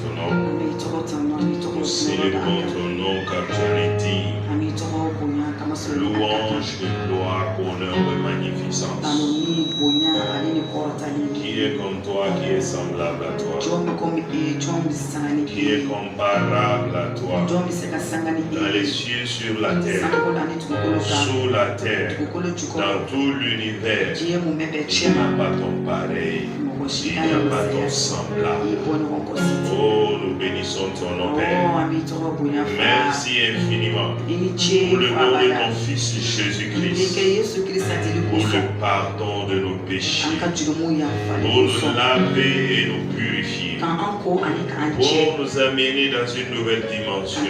ton nom. Nous célébrons ton nom car tu en es digne. Louange et gloire, honneur et magnificence. Qui est comme toi, qui est semblable à toi, qui est comparable à toi, dans les cieux, sur la terre, sous la terre, dans tout l'univers. Il n'y a pas ton pareil, il n'y a pas ton semblable. Oh, nous bénissons ton nom, Père. Merci infiniment pour le nom de ton Fils Jésus-Christ, pour le pardon de nos péchés, pour nous laver et nous purifier, pour nous amener dans une nouvelle dimension et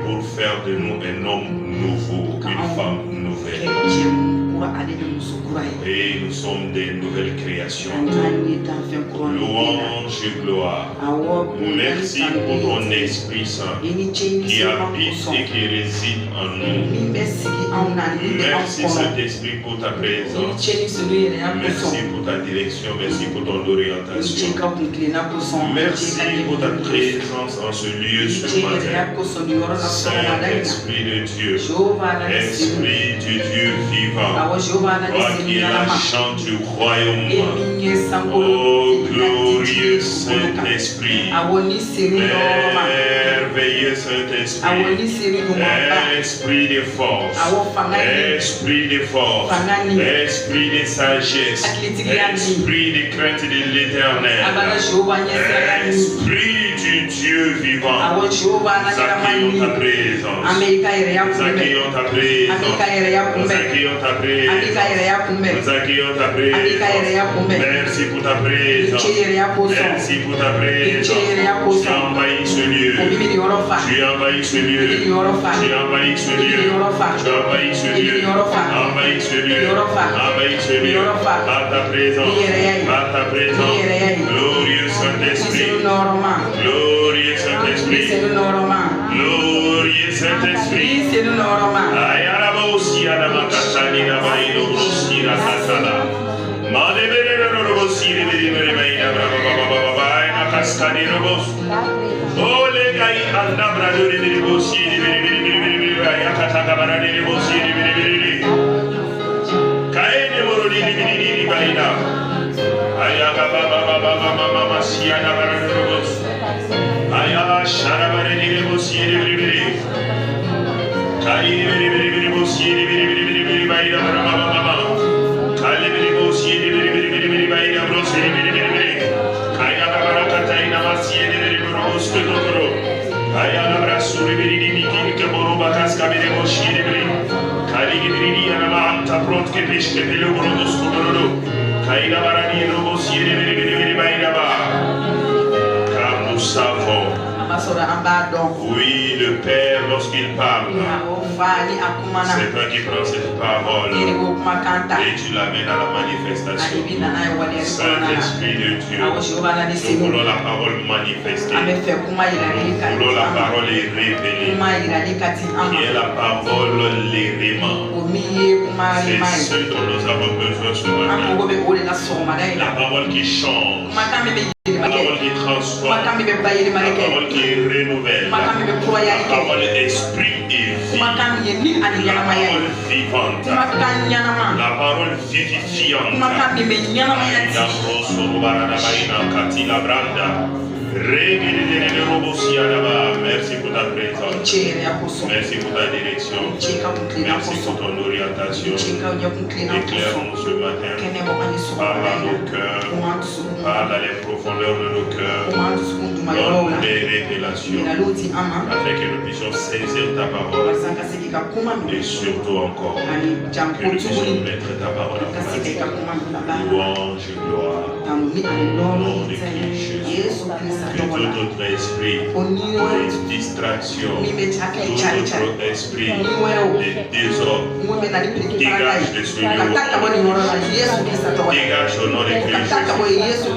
pour faire de nous un homme nouveau, une femme nouvelle. Et nous sommes des nouvelles créations. Louange et gloire. Merci pour ton Esprit Saint qui habite et qui réside en nous. Merci Saint-Esprit pour ta présence. Merci pour ta direction. Merci pour ton orientation. Merci pour ta présence en ce lieu ce matin. Saint-Esprit de Dieu. Esprit du Dieu vivant. Toi qui es la chante du royaume. Oh glorieux Saint-Esprit. Merveilleux Saint-Esprit. Esprit de force. Esprit de force. Esprit de sagesse. Esprit de crainte de l'Éternel. Esprit du Dieu vivant. Nous accueillons ta présence. Nous accueillons ta présence. Nous accueillons ta présence. Nous accueillons ta présence. Merci pour ta présence. Merci pour ta présence. Tu envahis ce lieu. Tu envahis ce lieu. Tu envahis ce lieu. Tu envahis ce lieu. Envahis ce lieu. Envahis ce lieu. Par ta présence. Par ta présence. Glorieux Saint-Esprit. Glorieux Saint-Esprit. Glorieux Saint-Esprit. Ayaraba aussi adama kasani na baino aussi na kasala. Madebere robo si rebere baina baba baba baina kaskani robos. Ole gai anda brado rebere bosi rebere ya kataka barade bosi rebere. Kaene moro rebere baina. Ayaga baba baba mama siana barade robos. Ayala shara barade bosi rebere. Kaine rebere bosi rebere baina baba. Kale rebere bosi rebere baina brosi rebere. Kaya barakata ina masi rebere robos tokoro. Kaya abraço rebere miki ke boroba kaska rebere bosi rebere. Kali rebere ana anta pronto que pesque pelo robos tokoro. Kaya barani robos rebere baina ba. Car nous savons. Oui, le Père, lorsqu'il parle, c'est toi qui prends cette parole et tu l'amènes à la manifestation. Saint-Esprit de Dieu, nous voulons la parole manifestée. Nous voulons la parole révélée, qui est la parole l'élément. C'est ce dont nous avons besoin ce matin. La parole qui change. La parole qui transforme, la parole qui renouvelle, la parole esprit et vie, la parole vivante, la parole vivifiante. Merci pour ta présence. Merci pour ta direction. Merci pour ton orientation. Éclaire-nous ce matin. Parle à nos cœurs. Parle à les profondeurs de nos cœurs. Donne des révélations afin que nous puissions saisir ta parole. Et surtout encore que nous puissions mettre ta parole en pratique. Louange et gloire. Au nom de Christ Jésus. Que tout autre esprit de distraction, tout autre esprit de désordre dégage de ce lieu. Dégage au nom de Christ Jésus.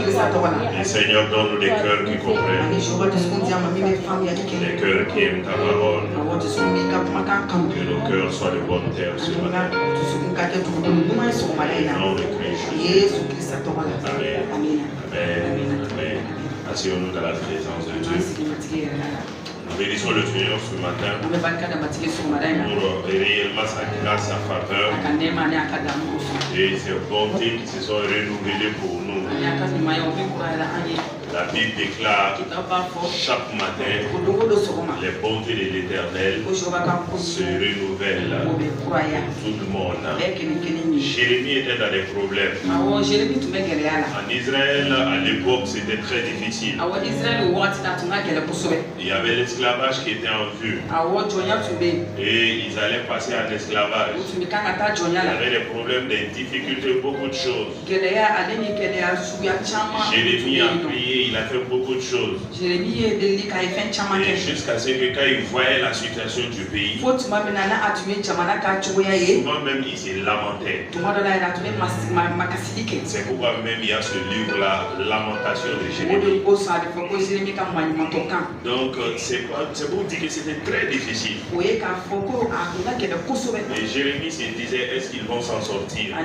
Et Seigneur, donne-nous des cœurs qui comprennent, des cœurs qui aiment ta parole. Que nos cœurs soient de bonne terre ce matin. Au nom de Christ Jésus. Amen. Amen. Amen. Asseyons-nous dans la présence de Dieu. Nous bénissons le Seigneur ce matin pour réellement sa grâce, sa faveur et ses bontés qui se sont renouvelées pour nous. La Bible déclare chaque matin les bontés de l'Éternel se renouvellent. Tout le monde. Jérémie était dans des problèmes. En Israël, à l'époque, c'était très difficile. Il y avait l'esclavage qui était en vue. Et ils allaient passer en esclavage. Il y avait des problèmes, des difficultés, beaucoup de choses. Jérémie a prié. Il a fait beaucoup de choses. Et jusqu'à ce que quand il voyait la situation du pays, souvent même il se lamentait. C'est pourquoi même il y a ce livre-là, Lamentation de Jérémie. Donc c'est pour dire que c'était très difficile. Et Jérémie se disait, est-ce qu'ils vont s'en sortir?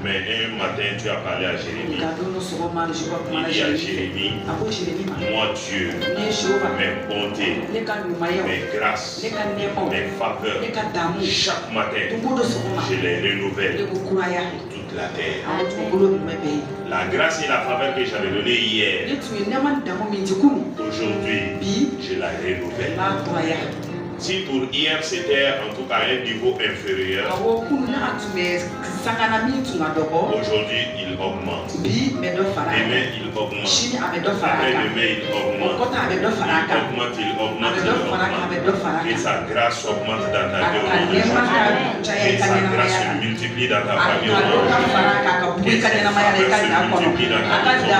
Mais un matin tu as parlé à Jérémie. Il dit à Jérémie, moi Dieu, mes bontés, mes grâces, mes faveurs, chaque matin, je les renouvelle pour toute la terre. La grâce et la faveur que j'avais donnée hier, aujourd'hui, je la renouvelle. Si pour hier c'était en tout cas un niveau inférieur, aujourd'hui il augmente. Demain il augmente. Après-demain il augmente. Il augmente. Que sa grâce augmente dans ta vie. Que sa grâce se multiplie dans ta famille. Que sa faveur se multiplie dans ta vie.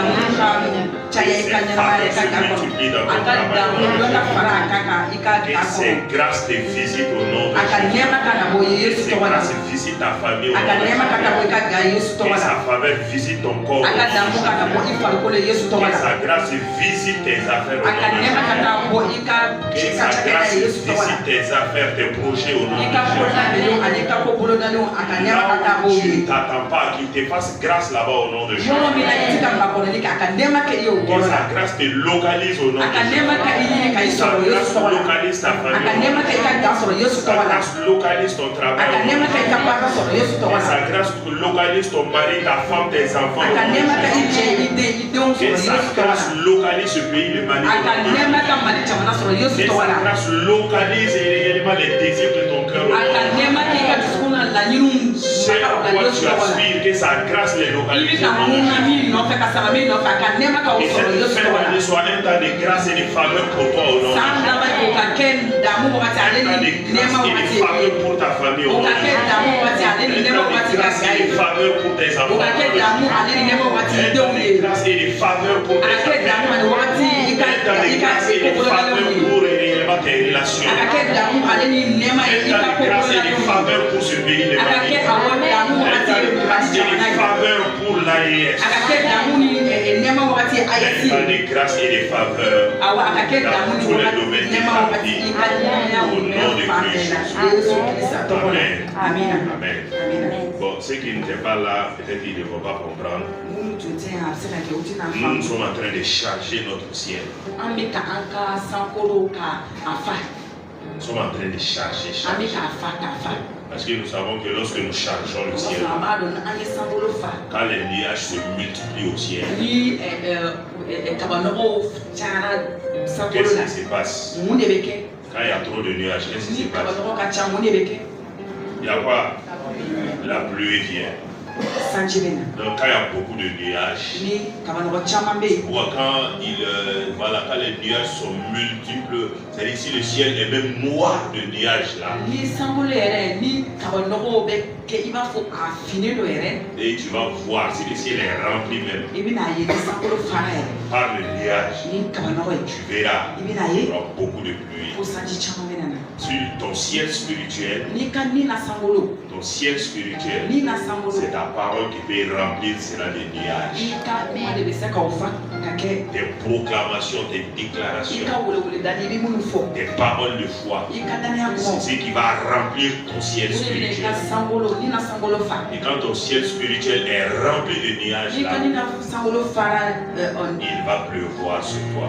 Que ses faveurs se multiplient dans ton travail. Que ses grâces te visitent au nom de Jésus. Que ses grâces visitent ta famille au nom de Jésus. Que sa faveur visite ton corps au nom de Jésus. Que sa grâce visite tes affaires au nom de Jésus. Que sa grâce visite tes affaires, tes projets au nom de Jésus. Là où tu ne t'attends pas qu'il te fasse grâce là-bas au nom de Jésus. Que sa grâce te localise au nom de Jésus. Sa grâce localise ta famille. Sa grâce localise ton travail. Sa grâce localise ton mari, ta femme, tes enfants. Que sa grâce localise ce pays, le Mali. Que sa grâce localise réellement les désirs de ton cœur. C'est à quoi tu aspires, que sa grâce les localise. Que cette fin d'année soit un temps de grâce et de faveur pour toi au nom de Jésus. Un temps de grâce et de faveur pour ta famille au nom de Jésus. Un temps de grâce et de faveur pour tes enfants. Un temps de grâce et de faveur pour tes affaires. Un temps de grâce et de faveur pour réellement tes relations. Un temps de grâce et de faveur pour ce pays de Mali. Un temps de grâce et de faveur pour l'AES. Un temps de grâce et de faveur dans tous les domaines de ta vie. Au nom de Christ. Amen. Amen. Bon, ceux qui n'étaient pas là, peut-être qu'ils ne vont pas comprendre. Nous sommes en train de charger notre ciel. Nous sommes en train de charger. Parce que nous savons que lorsque nous chargeons le ciel, quand les nuages se multiplient au ciel, qu'est-ce qui se passe? Quand il y a trop de nuages, qu'est-ce qui se passe? Il y a quoi? La pluie vient. Donc quand il y a beaucoup de nuages, quand les nuages sont multiples, c'est-à-dire si le ciel est même noir de nuages là, et tu vas voir si le ciel est rempli même par le nuage, tu verras qu'il y aura beaucoup de pluie. Sur ton ciel spirituel, c'est ta parole qui peut remplir cela des nuages. Des proclamations affirmations, tes déclarations, tes paroles de foi. C'est ce qui va remplir ton ciel spirituel. Et quand ton ciel spirituel est rempli de nuages là, il va pleuvoir sur toi.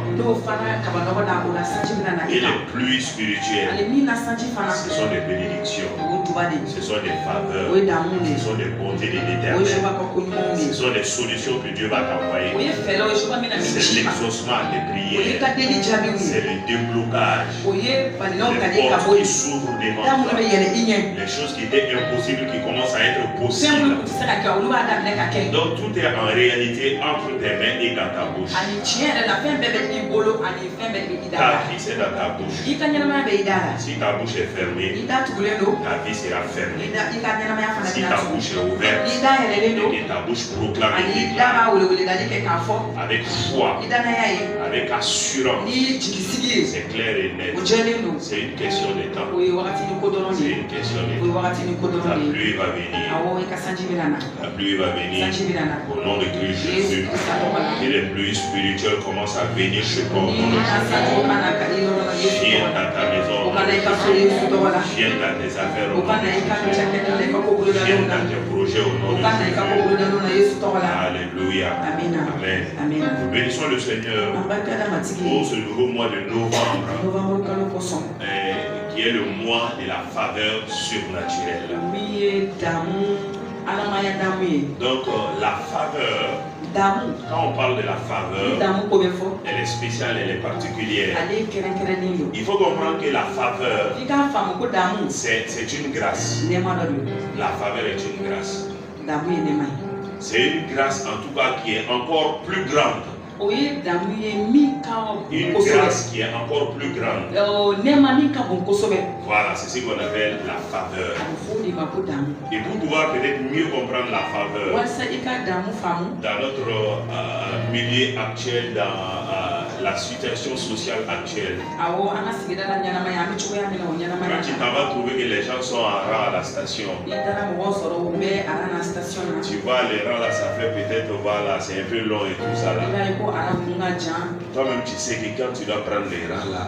Et les pluies spirituelles, ce sont des bénédictions, ce sont des faveurs, ce sont des bontés de l'Éternel, ce sont des solutions que Dieu va t'envoyer. C'est l'exaucement à tes prières, c'est le déblocage, les portes qui s'ouvrent devant toi, les choses qui étaient impossibles qui commencent à être possibles. Donc tout est en réalité entre tes mains et dans ta bouche. Ta vie c'est dans ta bouche. Si ta bouche est fermée, ta vie sera fermée. Si ta bouche est ouverte et que ta bouche proclame et déclare avec foi, avec assurance, c'est clair et net. C'est une question de temps. C'est une question de temps. La pluie va venir. La pluie va venir. Au nom de Christ Jésus. Et les pluies spirituelles commencent à venir chez toi. Au nom de Jésus. Viens dans ta maison. Viens dans tes affaires. Au nom de Jésus. Viens dans tes projets. Au nom de Jésus. Alléluia. Amen. Nous bénissons le Seigneur pour ce nouveau mois de novembre, qui est le mois de la faveur surnaturelle. Donc la faveur, quand on parle de la faveur, elle est spéciale, elle est particulière. Il faut comprendre que la faveur, c'est une grâce. La faveur est une grâce. C'est une grâce en tout cas qui est encore plus grande. Une grâce qui est encore plus grande. Voilà, c'est ce qu'on appelle la faveur. Et pour pouvoir peut-être mieux comprendre la faveur, dans notre milieu actuel, dans la situation sociale actuelle, quand tu t'en vas trouver que les gens sont en rang à la station, tu vois les rangs là, ça fait peut-être, voilà, c'est un peu long et tout ça là. Toi-même tu sais que quand tu dois prendre les rangs là,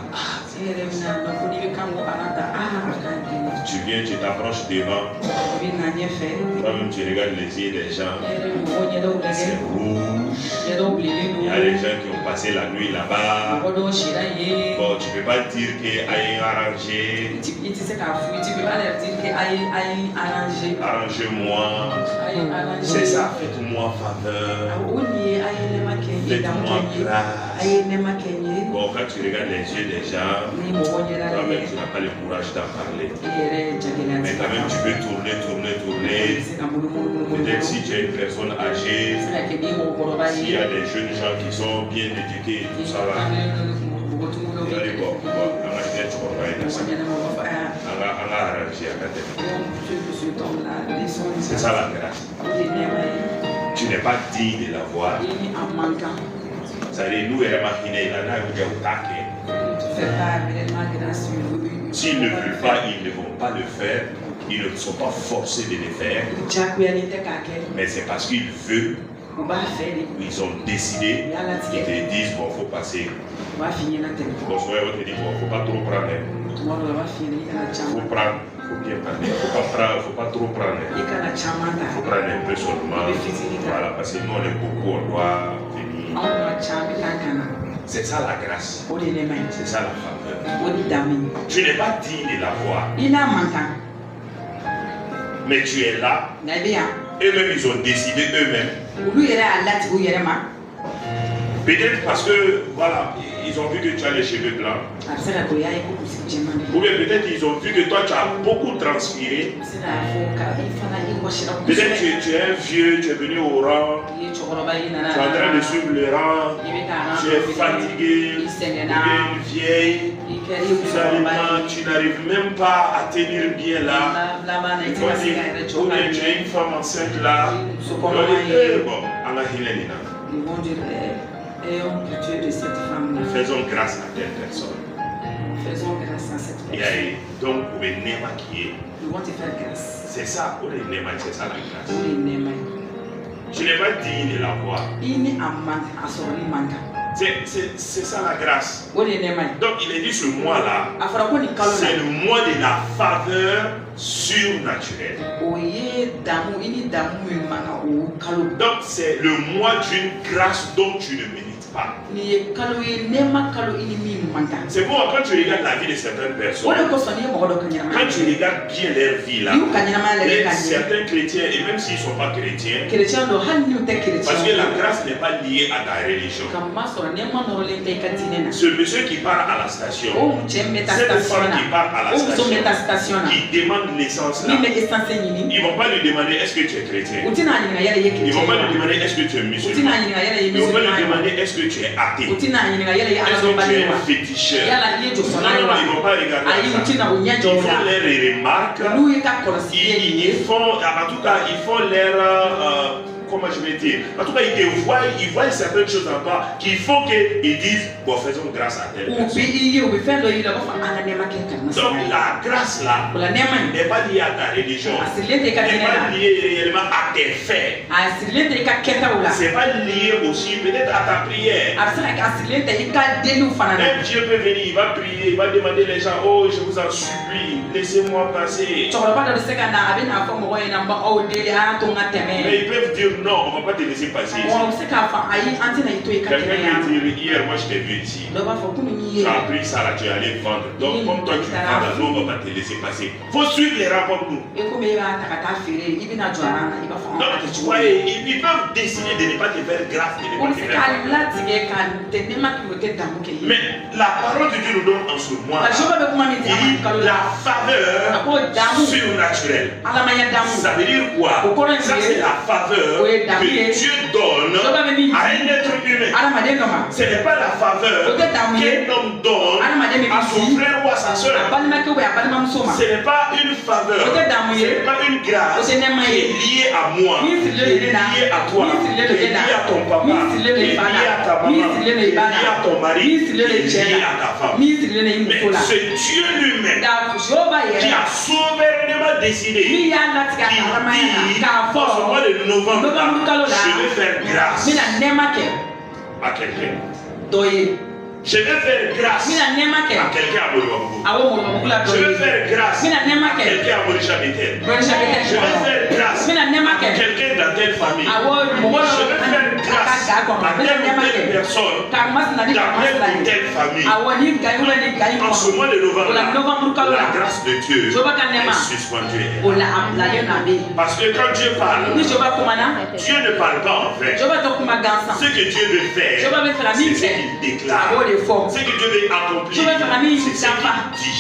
tu viens, tu t'approches devant, toi-même tu regardes les yeux des gens, c'est rouge, il y a des gens qui ont passé la nuit là-bas. Bon, tu ne peux pas dire qu'il aille arranger. Arrangez-moi. C'est ça, faites-moi faveur. Faites-moi grâce. Bon, quand tu regardes les yeux des gens, toi-même tu n'as pas le courage d'en parler. Mais quand même tu peux tourner. Peut-être si tu es une personne âgée, s'il y a des jeunes gens qui sont bien éduqués et tout ça là, c'est ça la grâce. Tu n'es pas digne de l'avoir. C'est-à-dire, nous, s'ils ne veulent pas, ils ne vont pas le faire. Ils ne sont pas forcés de le faire. Mais c'est parce qu'ils veulent. Ils ont décidé. Ils te disent, bon, il faut passer. Bon, souvent, on te dit, bon, il ne faut pas trop prendre. Il faut prendre. Il faut bien prendre. Il ne faut pas trop prendre. Il faut prendre un peu seulement. Voilà, parce que nous, on est beaucoup, on doit venir. C'est ça la grâce. C'est ça la faveur. Tu n'es pas digne de l'avoir. Mais tu es là. Eux-mêmes, ils ont décidé eux-mêmes. Peut-être parce que, voilà, ils ont vu que tu as les cheveux blancs. Ou bien peut-être ils ont vu que toi tu as beaucoup transpiré. Peut-être que tu es un vieux, tu es venu au rang. Tu es en train de suivre le rang. Tu es fatigué. Ou bien une vieille. Finalement, tu n'arrives même pas à tenir bien là. Ou bien tu es une femme enceinte là. Bon, de cette femme. Faisons grâce à telle personne. Faisons grâce à cette personne. Donc, le nema qui est. Nous devons te faire grâce. C'est ça, c'est ça la grâce. Tu n'es pas digne de l'avoir. C'est ça la grâce. o de ye nɛɛma ye. Donc il est dit ce mois-là, a fɔra ko nin kalo c'est la le mois de la faveur surnaturelle. o ye damu i ni damu min man kan o kalo. Donc c'est le mois d'une grâce dont tu ne mérites pas. nin ye kalo ye nɛɛma kalo i ni min man kan. C'est bon quand tu regardes la vie de certaines o personnes, de kosɔn n'i ye mɔgɔ dɔ ka quand ɲɛnamaya tu regardes bien leur vie là, i y'u ka ɲɛnamaya lajɛ ka ɲɛ. certains chrétiens, et même s'ils ne sont pas chrétiens, kerecɛn don hali n'u tɛ parce que la kerecɛn. grâce n'est pas liée à ta religion. ka masɔrɔ nɛɛma nɔrɔlen tɛ i ka diinɛ na. Ce monsieur qui part à la station, o cɛ min bɛ taa cette station femme na qui part à la o muso min bɛ taa station, station na qui demande l'essence là, min bɛ essence ɲini ils ne vont pas lui demander est-ce que tu es chrétien. u tɛna ɲininka yɛrɛ ye Ils ne vont pas lui kerecɛn ye demander est-ce que tu es u tɛna musulman. ɲininka yɛrɛ ye Ils ne vont pas lui musulman demander est-ce que tu es ye athée. u tɛna ɲininka yɛrɛ ye Est-ce que tu aladɔnbali es ye wa un féticheur. yala i ye jɔsɔnna Non, ye non, wa ils ne vont pas regarder ayi u ça. tɛna u ɲɛ jɔ Ils o font la leurs remarques. n'u ye ka kɔlɔsili ye nin ye Ils font, en tout cas, ils font leur, comment je vais dire, en tout cas, ils voient certaines choses en toi qui font qu'ils disent, bon, faisons grâce à telle u personne. bɛ i ye u bɛ fɛn dɔ y'i la u b'a fɔ an ka nɛɛma kɛ ka masina Donc ye la grâce là o la nɛɛma in n'est pas liée à ta religion, a sirilen tɛ i ka n'est diinɛ pas la liée réellement à tes faits. a sirilen tɛ i ka kɛtaw la C'est pas lié aussi peut-être à ta prière. a bɛ se ka kɛ a sirilen tɛ i ka deliw fana na. Même Dieu peut venir, il va prier, il va demander les gens, oh, je vous en supplie, laissez-moi passer. cɛkɔrɔba dɔ bɛ se ka na a bɛ n'a fɔ mɔgɔ ɲɛna n b'a aw deli a y'a to n ka tɛmɛ. Mais ils peuvent dire non, on ne va pas te laisser passer ici. Bon, on sait qu'à faire, aïe, on tient à y tout et qu'à Quelqu'un faire. peut dire, hier, moi je t'ai vu ici. Donc, il faut que nous Tu as appris ça là, tu es allé vendre. Donc, comme toi tu vends là, nous on ne va pas te laisser passer. Il faut suivre les rapports nous. Et comme il va à faire, il va à il va faire. Donc, tu vois, ils peuvent décider de ne pas te faire grâce, de ne On pas te sait faire qu'à faveur. là, tu es qu'à te demander d'amour qu'il y a. Mais la parole de Dieu nous donne en ce mois Je vais vous il dit la faveur surnaturelle. Ça veut dire quoi? Ça c'est la faveur que Dieu donne à un être humain. Ce n'est pas la faveur qu'un homme donne à son frère ou à sa soeur. Ce n'est pas une faveur, ce n'est pas une grâce qui est liée à moi, qui est liée à toi, qui est liée à ton papa, qui est liée à ta maman, qui est liée à ton mari, qui est liée à ta femme. Mais c'est Dieu lui-même qui a souverainement décidé, qui dit en ce mois de novembre, je vais faire grâce à quelqu'un. Je vais faire grâce à quelqu'un à Moulouabou. Je vais faire grâce à quelqu'un à Morishabetel. Je vais faire grâce à quelqu'un dans telle famille. Je vais faire grâce à telle personne dans telle famille. En ce mois de novembre, la grâce de Dieu est suspendue. Parce que quand Dieu parle, Dieu ne parle pas en fait. Ce que Dieu veut faire, c'est ce qu'il déclare. Ce que Dieu veut accomplir, c'est ce qu'il dit.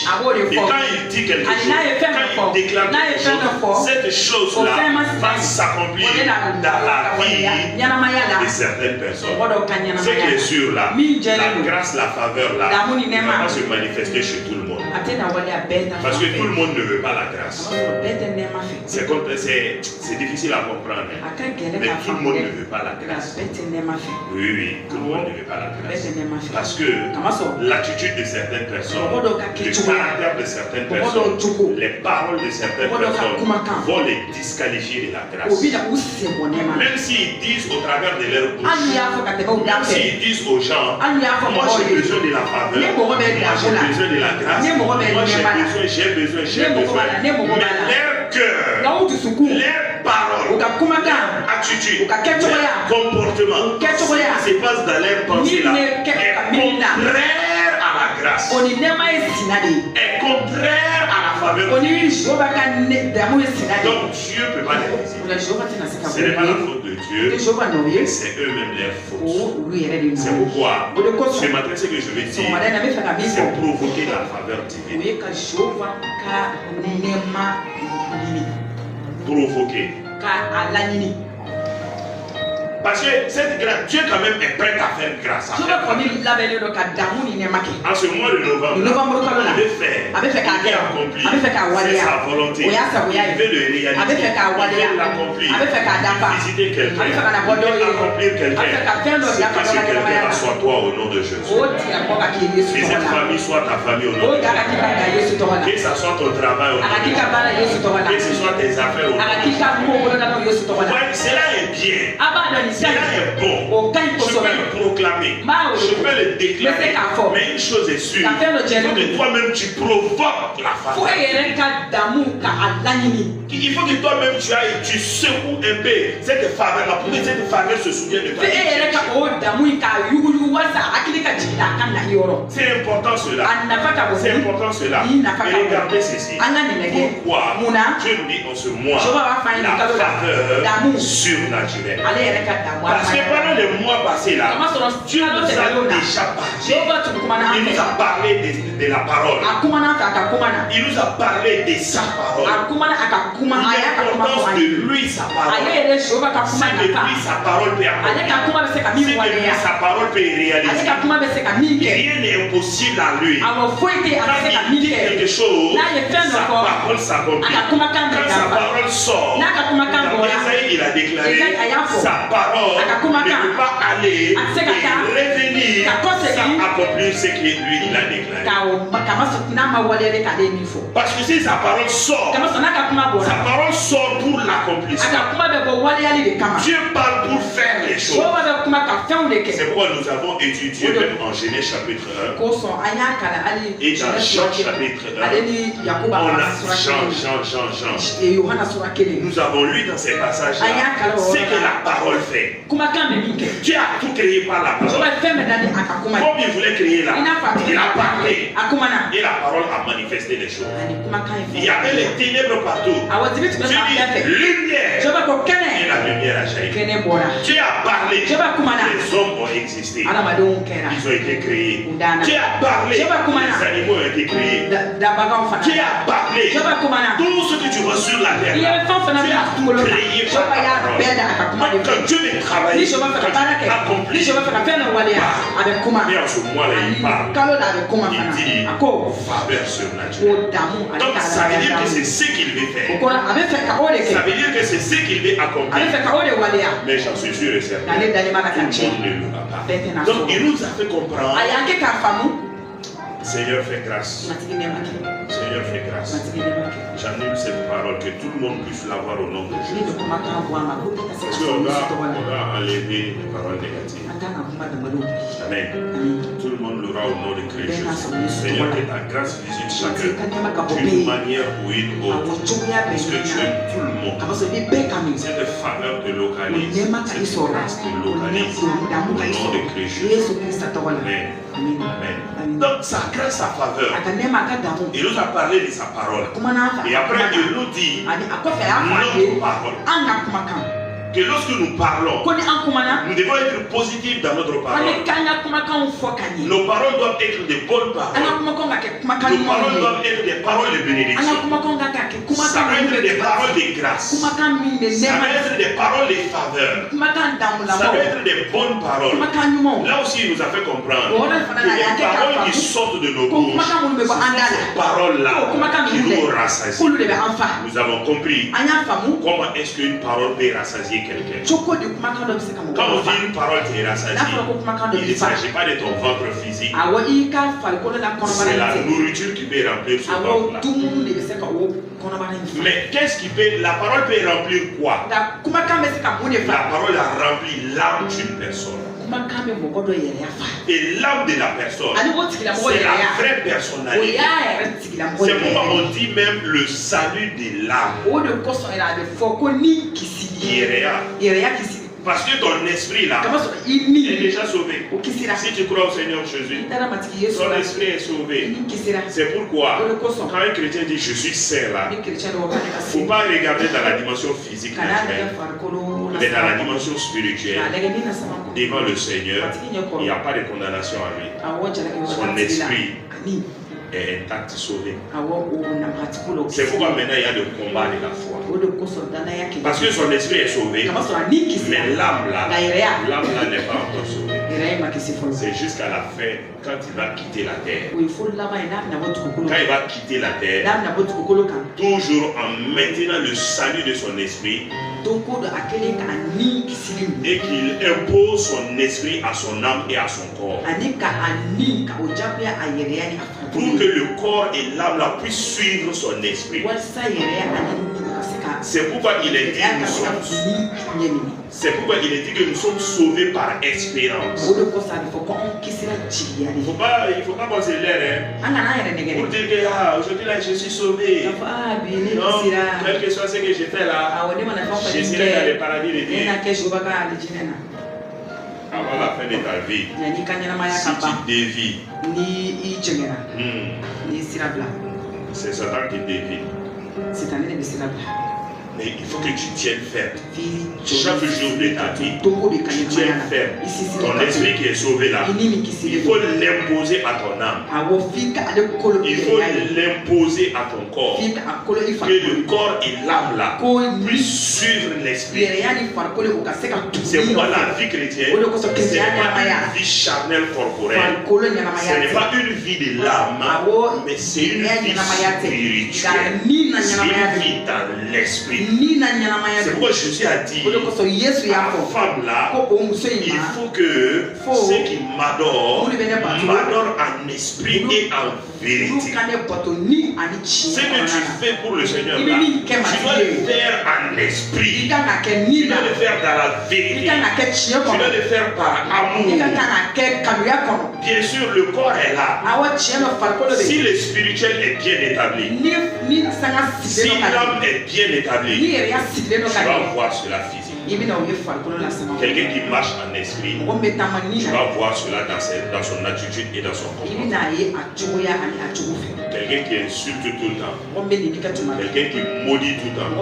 Et quand il dit quelque chose, quand il déclare quelque chose, cette chose-là va s'accomplir dans la vie de certaines personnes. Ce qui est sûr là, la grâce, la faveur là, ne va pas se manifester chez tout le monde. Parce que tout le monde ne veut pas la grâce. C'est difficile à comprendre. Mais tout le monde ne veut pas la grâce. Oui, oui, tout le monde ne veut pas la grâce. Parce que l'attitude de certaines personnes, le caractère de certaines personnes, les paroles de certaines personnes vont les disqualifier de la grâce. Même s'ils disent au travers de leur bouche, même s'ils disent aux gens, moi j'ai besoin de la faveur, moi j'ai besoin de la grâce, moi j'ai besoin, mais leur cœur, leur parole, leur attitude, leur comportement, ce qui se passe dans leur pensée là, est contraire à la grâce, est contraire à la faveur. Donc Dieu ne peut pas les laisser. Ce n'est pas la faute de Dieu, c'est eux-mêmes leur faute. C'est pourquoi ce matin ce que je vais dire, c'est provoquer la faveur divine. Provoquer. Parce que cette grâce, Dieu quand même est prêt à faire grâce. En ce mois de novembre, il veut faire, il veut accomplir, c'est sa volonté. Il veut le réaliser, il veut l'accomplir, visiter quelqu'un, il veut accomplir quelqu'un. C'est que ce quelqu'un soit toi au nom de Jésus. Que cette famille soit ta famille au nom de Jésus. Que ce soit ton travail au nom de Jésus. Que ce soit tes affaires au nom de Jésus. Cela est bien. Cela est bon. le proclamer, je peux le déclarer, mais une chose est sûre, il faut que toi-même tu provoques la faveur. Il faut que toi-même tu secoues un peu cette faveur-là pour que cette faveur se souvienne de toi. C'est important cela. C'est important cela. Et regardez ceci. Pourquoi Dieu nous dit en ce mois la faveur surnaturelle? Parce que pendant les mois passés là, Dieu nous a déjà parlé. Il nous a parlé de la parole. Il nous a parlé de sa parole. L'importance de lui, sa parole. C'est que lui, sa parole peut accomplir. C'est que lui, sa parole peut réaliser. Rien n'est impossible à lui. Quand il dit quelque chose, sa parole s'accomplit. Quand sa parole sort, dans Isaïe, il a déclaré sa parole ne peut pas aller et revenir sans accomplir ce que lui, il a déclaré. Parce que si sa parole sort, sa parole sort pour l'accomplissement. Dieu parle pour faire les choses. C'est pourquoi nous avons étudié même en Genèse chapitre 1 et dans Jean chapitre 1. On a Jean. Nous avons lu dans ces passages-là ce que la parole fait. Dieu a tout créé par la parole. Comme il voulait créer là, il a parlé. Et la parole a manifesté les choses. Il y avait les ténèbres partout. Dieu dit lumière. Et la lumière a jailli. Dieu a parlé. Les hommes ont existé. Ils ont été créés. Dieu a parlé. Les animaux ont été créés. Dieu a parlé. Tout ce que tu vois sur la terre, Dieu a tout créé par la parole. Quand Dieu veut travailler, quand Dieu accomplit, mais en ce mois-là, il parle. Il dit faveur surnaturelle. Donc ça veut dire que c'est ce qu'il veut faire. Ça veut dire que c'est ce qu'il veut accomplir. Mais j'en suis sûr et certain, tout le monde ne l'aura pas. Donc il nous a fait comprendre. Seigneur, fais grâce. Seigneur, fais grâce. J'annule cette parole, que tout le monde puisse l'avoir au nom de Jésus. Parce qu'on va enlever les paroles négatives. Amen. Tout le monde l'aura au nom de Christ Jésus. Seigneur, que ta grâce visite chacun d'une manière ou une autre. Parce que tu aimes tout le monde. Cette faveur te localise. Cette grâce te localise. Au nom de Christ Jésus. Amen. Amen. Donc, sa grâce, sa faveur. Il nous a parlé de sa parole. Et après, il nous dit notre parole. Que lorsque nous parlons, nous devons être positifs dans notre parole. Nos paroles doivent être des bonnes paroles. Nos paroles doivent être des paroles de bénédiction. Ça va être des paroles de grâce. Ça va être des paroles de faveur. Ça va être des bonnes paroles. Là aussi, il nous a fait comprendre que les paroles qui sortent de nos bouches, ces paroles-là qui nous rassasient. Nous avons compris comment est-ce qu'une parole peut rassasier quelqu'un. Quand on dit une parole qui est rassasiée, il ne s'agit pas de ton ventre physique. C'est la nourriture qui peut remplir ce ventre-là. Mais qu'est-ce qui peut... La parole peut remplir quoi? La parole a rempli l'âme d'une personne. Et l'âme de la personne, c'est la vraie personnalité. C'est pourquoi on dit même le salut de l'âme. Parce que ton esprit là est déjà sauvé. Si tu crois au Seigneur Jésus, ton esprit est sauvé. C'est pourquoi quand un chrétien dit je suis saint là, il ne faut pas regarder dans la dimension physique naturelle, mais dans la dimension spirituelle. Devant le Seigneur, il n'y a pas de condamnation à lui. Son esprit est intact, sauvé. C'est pourquoi maintenant il y a le combat de la foi. Parce que son esprit est sauvé, mais l'âme là n'est pas encore sauvée. C'est jusqu'à la fin, quand il va quitter la terre. Quand il va quitter la terre, toujours en maintenant le salut de son esprit, et qu'il impose son esprit à son âme et à son corps, pour que le corps et l'âme puissent suivre son esprit. C'est pourquoi il est dit que nous sommes sauvés par espérance. Il ne faut pas qu'on se l'air pour dire que aujourd'hui là je suis sauvé. Non, quel que soit ce que j'ai fait là, je serai dans le paradis de Dieu. Avant la fin de ta vie, si tu dévies, c'est Satan qui dévie. Mais il faut que tu tiennes ferme. Chaque jour de ta vie, tu tiens ferme. Ton esprit qui est sauvé là, il faut l'imposer à ton âme. Il faut l'imposer à ton corps. Que le corps et l'âme là puissent suivre l'esprit. C'est pourquoi la vie chrétienne, ce n'est pas une vie charnelle corporelle. Ce n'est pas une vie de l'âme, mais c'est une vie spirituelle. C'est une vie dans l'esprit. C'est pourquoi Jésus a dit à la femme là, il faut que ceux qui m'adorent en esprit et en vérité. Ce que tu fais pour le Seigneur là, tu dois le faire en esprit. Tu dois le faire dans la vérité. Tu dois le faire par amour. Bien sûr, le corps est là. Si le spirituel est bien établi, si l'âme est bien établie, tu vas voir cela physique. Quelqu'un qui marche en esprit, tu vas voir cela dans son attitude et dans son comportement. Quelqu'un qui insulte tout le temps, quelqu'un qui maudit tout le temps,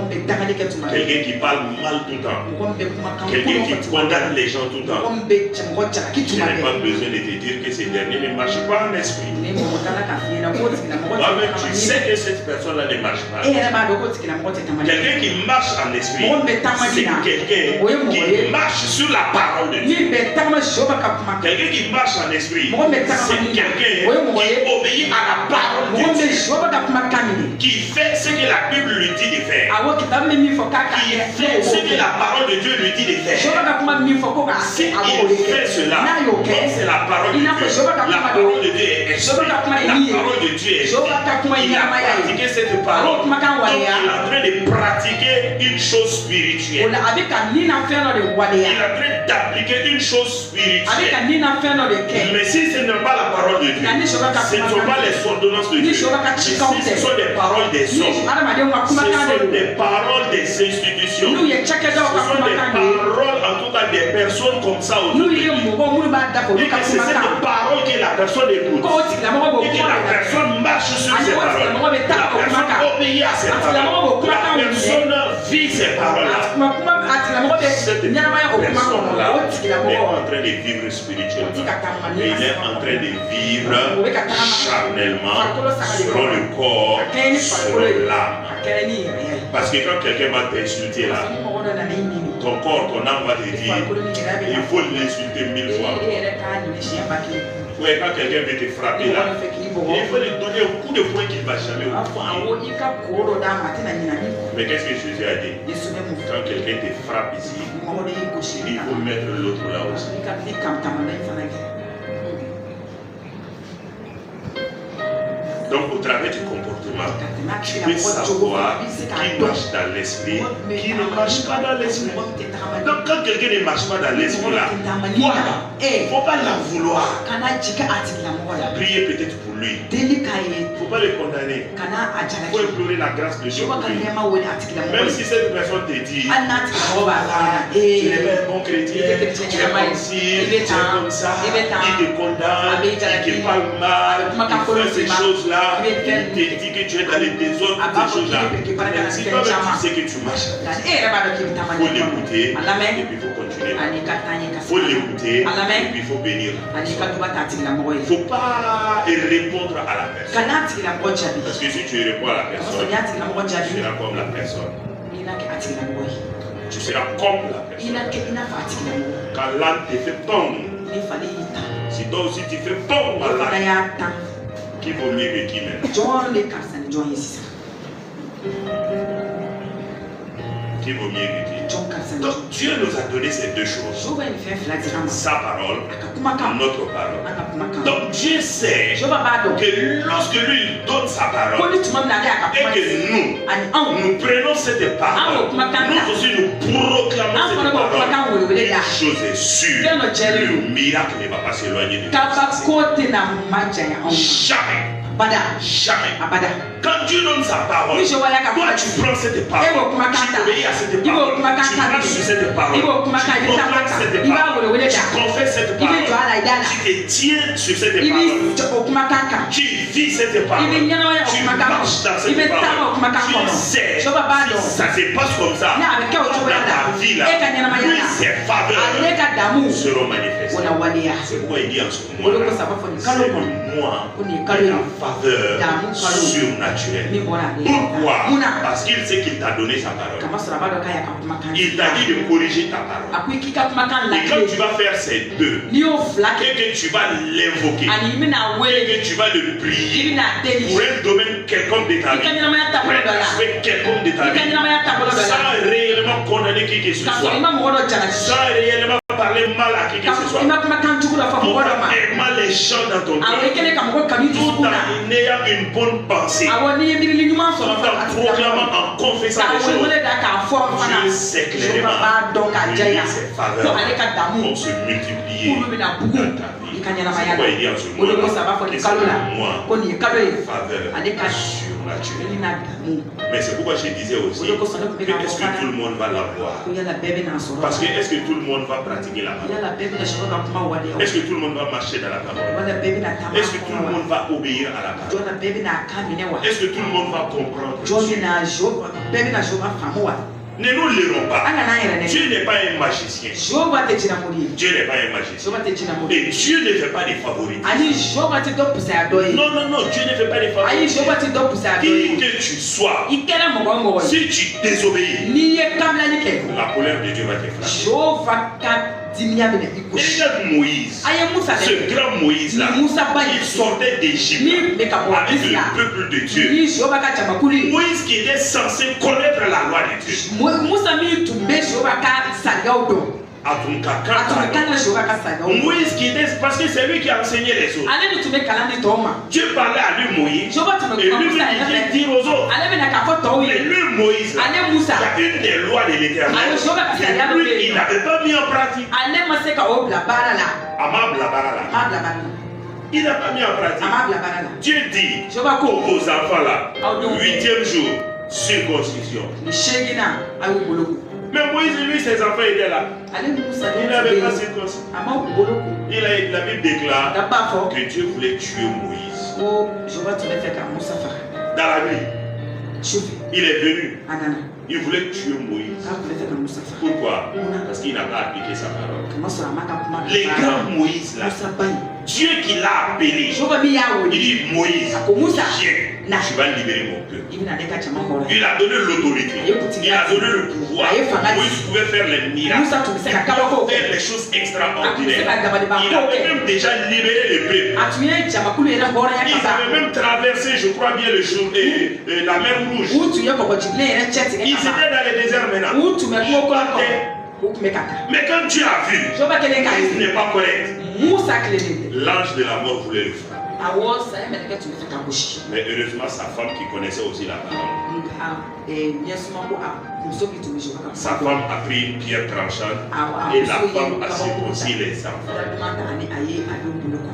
quelqu'un qui parle mal tout le temps, quelqu'un qui condamne les gens tout le temps, tu n'as pas besoin de te dire que ces derniers ne marchent pas en esprit. Toi-même, tu sais que cette personne-là ne marche pas. Quelqu'un qui marche en esprit, c'est quelqu'un qui marche sur la parole de Dieu. Quelqu'un qui marche en esprit, c'est quelqu'un qui obéit à la parole de Dieu, qui fait ce que la Bible lui dit de faire, qui fait ce que la parole de Dieu lui dit de faire. Si il fait cela, c'est la parole de Dieu. La parole de Dieu est esprit. La parole de Dieu est esprit. Il a pratiqué cette parole. Donc il est en train de pratiquer une chose spirituelle. Il est en train d'appliquer une chose spirituelle. Mais si ce n'est pas la parole de Dieu, ce ne sont pas les ordonnances de Dieu, ce sont des paroles des hommes, ce sont des paroles des institutions, ce sont des paroles en tout cas des personnes comme ça aujourd'hui. Et que c'est cette parole que la personne écoute et que la personne marche sur ces paroles, la personne obéit à ces paroles, la personne vit ces paroles-là. Cette personne-là n'est pas en train de vivre spirituellement, mais il est en train de vivre charnellement, selon le corps, selon l'âme. Parce que quand quelqu'un va t'insulter là, ton corps, ton âme va te dire, il faut l'insulter 1000 fois. Ouais, quand quelqu'un veut te frapper là, il faut lui donner un coup de poing qu'il ne va jamais oublier. Mais qu'est-ce que Jésus a dit? Quand quelqu'un te frappe ici, il faut mettre l'autre là aussi. Donc au travers du comportement, tu peux savoir qui marche dans l'esprit, qui ne marche pas dans l'esprit. Donc quand quelqu'un ne marche pas dans l'esprit là, toi, il ne faut pas l'en vouloir. Priez peut-être pour lui. Il ne faut pas le condamner. Il faut implorer la grâce de Dieu pour lui. Même si cette personne te dit, tu n'es pas un bon chrétien, tu es comme ci, tu es comme ça, il te condamne, il te parle mal, il fait ces choses-là. Il te dit que tu es dans les désordres, toutes ces choses-là. Mais si toi-même tu sais que tu marches, il faut l'écouter et puis il faut continuer. Il faut l'écouter et puis il faut bénir. Il ne faut pas répondre à la personne. Parce que si tu réponds à la personne, tu seras comme la personne. Tu seras comme la personne. Quand l'âne te fait pom, si toi aussi tu fais pom à l'âne, qui vaut mieux que qui même? Qui vaut mieux que qui? Donc Dieu nous a donné ces deux choses. Sa parole, notre parole. Donc Dieu sait que lorsque lui donne sa parole et que nous prenons cette parole, nous aussi nous proclamons cette parole, une chose est sûre, le miracle ne va pas s'éloigner de nous. Jamais. Jamais. Quand Dieu donne sa parole, toi tu prends cette parole, tu obéis à cette parole, tu marches sur cette parole, tu proclames cette parole, tu confesses cette parole, tu te tiens sur cette parole, tu vis cette parole, tu marches dans cette parole, tu sais, si ça se passe comme ça, dans ta vie là, lui ses faveurs seront manifestées. C'est pourquoi il dit en ce moment-là, c'est le mois de la faveur surnaturelle. Pourquoi? Parce qu'il sait qu'il t'a donné sa parole. Il t'a dit de corriger ta parole. Et quand tu vas faire ces deux, et que tu vas l'invoquer, et que tu vas le prier pour un domaine quelconque de ta vie, pour un aspect quelconque de ta vie, sans réellement condamner qui que ce soit, sans réellement parler mal à qui que ce soit, pour aimer les gens dans ton cœur, tout en ayant une bonne pensée, tout en proclamant, en confessant les choses, Dieu sait clairement que ses faveurs vont se multiplier dans ta vie. C'est pourquoi il dit en ce moment que c'est le mois faveur surnaturelle. Mais c'est pourquoi je disais aussi que est-ce que tout le monde va l'avoir? Parce que est-ce que tout le monde va pratiquer la parole? Est-ce que tout le monde va marcher dans la parole? Est-ce que tout le monde va obéir à la parole? Est-ce que tout le monde va comprendre? Ne nous lirons pas. Dieu n'est pas un magicien. Dieu n'est pas un magicien. Et Dieu ne fait pas des favorites. Non, non, non, Dieu ne fait pas des favorites. Qui que tu sois, si tu désobéis, la colère de Dieu va te frapper. Regarde Moïse, ce grand Moïse là, il sortait d'Égypte avec le peuple de Dieu. Moïse qui était censé connaître la loi de Dieu. Moïse qui était, parce que c'est lui qui a enseigné les autres. Dieu parlait à lui Moïse et lui il vient dire aux autres. Mais lui Moïse, il y a une des lois de l'Éternel. Lui il n'avait pas mis en pratique. Il n'a pas mis en pratique. Dieu dit aux enfants là, 8e jour, circoncision. Mais Moïse, lui, ses enfants étaient là. Il n'avait pas circoncis. La Bible déclare que Dieu voulait tuer Moïse. Dans la nuit, il est venu. Il voulait tuer Moïse. Pourquoi? Parce qu'il n'a pas appliqué sa parole. Les grands Moïse là, Dieu qui l'a appelé, il dit Moïse, viens, tu vas libérer mon peuple. Il a donné l'autorité, il a donné le pouvoir. Moïse pouvait faire les miracles, il pouvait faire les choses extraordinaires. Il avait même déjà libéré le peuple. Ils avaient même traversé, je crois bien, le jour et la mer Rouge. Ils étaient dans le désert maintenant. Mais quand Dieu a vu qu'il n'est pas correct, l'ange de la mort voulait le frapper. Mais heureusement, sa femme qui connaissait aussi la parole, sa femme a pris une pierre tranchante et la femme a circoncis les enfants.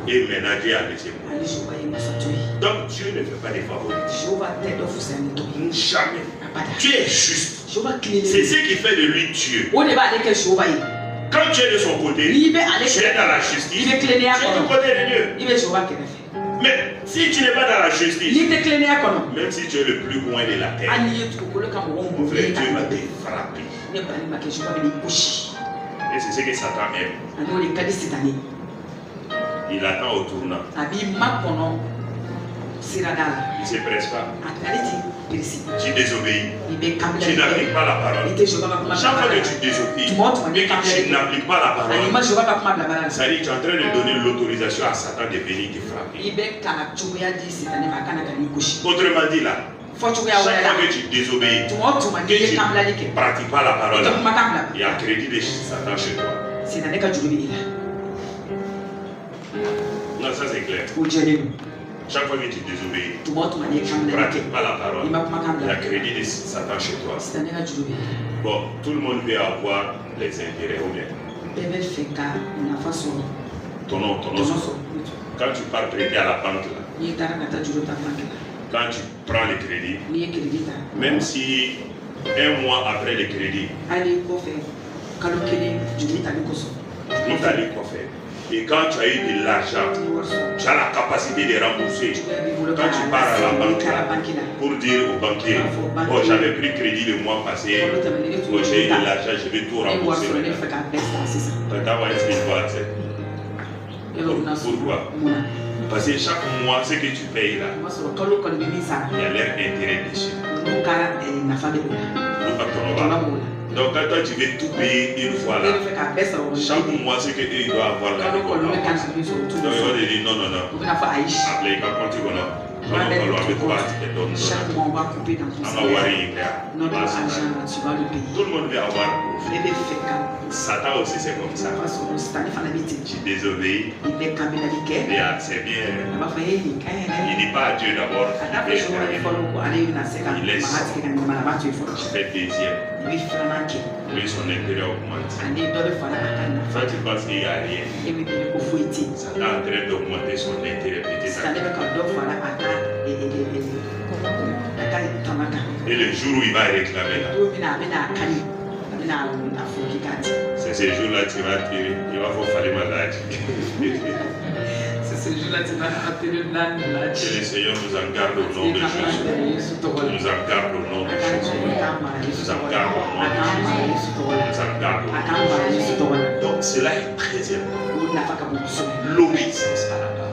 Et maintenant Dieu a laissé mourir. Donc Dieu ne fait pas des favorites. Jamais. Dieu est juste. C'est ce qui fait de lui Dieu. Quand tu es de son côté, tu es dans la justice, tu es du côté de Dieu. Mais si tu n'es pas dans la justice, même si tu es le plus loin de la terre, Dieu va te frapper. Et c'est ce que Satan aime. Il attend au tournant. Il ne se presse pas. Tu désobéis. Tu n'appliques pas la parole. Chaque fois que tu désobéis et que tu n'appliques pas la parole, ça dit que tu es en train de donner l'autorisation à Satan de venir te frapper. Autrement dit là, fois que tu désobéis, que tu ne pratiques pas la parole, il y a crédit de Satan chez toi. Non, ça c'est clair. Chaque fois que tu désobéis, tu ne pratiques pas la parole, il y a crédit de Satan chez toi. Bon, tout le monde veut avoir les intérêts ou bien. Ton nom. Quand tu pars prêter à la banque, là, quand tu prends le crédit, même si un mois après le crédit, tu t'allais quoi faire. Et quand tu as eu de l'argent, tu as la capacité de rembourser. Quand tu pars à la banque là, pour dire au banquier, oh, j'avais pris crédit le mois passé, oh, j'ai eu de l'argent, je vais tout rembourser. T'as envoyé ce qu'il doit accepter. Pourquoi? Parce que chaque mois, ce que tu payes là, il y a leur intérêt dessus. Donc quand toi tu veux tout payer une fois là, chaque mois ce que eux doivent avoir là, donc ils vont te dire non. Après quand tu chaque mois on va couper dans ton salaire. Notre argent là, tu vas le payer. Tout le monde veut avoir. Satan aussi c'est comme ça. Tu désobéis. C'est bien. Il dit pas à Dieu d'abord. Il laisse. Tu fais deuxième. Lui son intérêt augmente. Quand tu penses qu'il n'y a rien, Satan est en train d'augmenter son intérêt petit à petit. Et le jour où il va réclamer là, c'est ce jour-là que tu vas tirer, il va falloir faire malade. C'est ce jour-là que tu vas attirer malade. Et le Seigneur nous en garde au nom de Jésus. Nous en garde au nom de Jésus. Nous en garde au nom de Jésus. Nous en garde au nom de Jésus. Donc cela est très important. L'obéissance à la parole.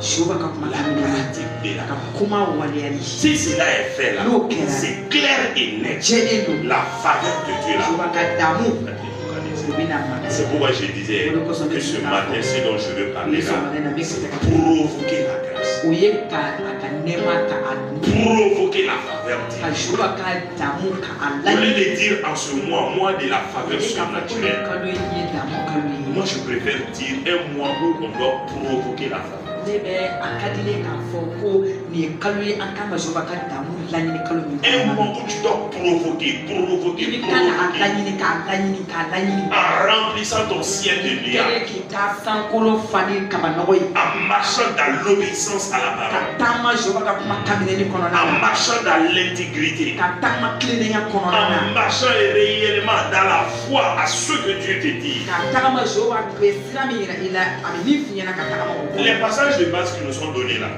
La pratique de la parole. Si cela est fait là, c'est clair et net. La faveur de Dieu là. C'est pourquoi je disais que ce matin, ce dont je veux parler là, c'est provoquer la grâce. Provoquer la faveur divine. Au lieu de dire en ce mois de la faveur surnaturelle, moi je préfère dire un mois où on doit provoquer la faveur. Un moment où tu dois provoquer, en remplissant ton ciel de lumière, en marchant dans l'obéissance à la parole, en marchant dans l'intégrité, en marchant réellement dans la foi à ce que Dieu te dit. Les passages de base qui nous sont donnés là,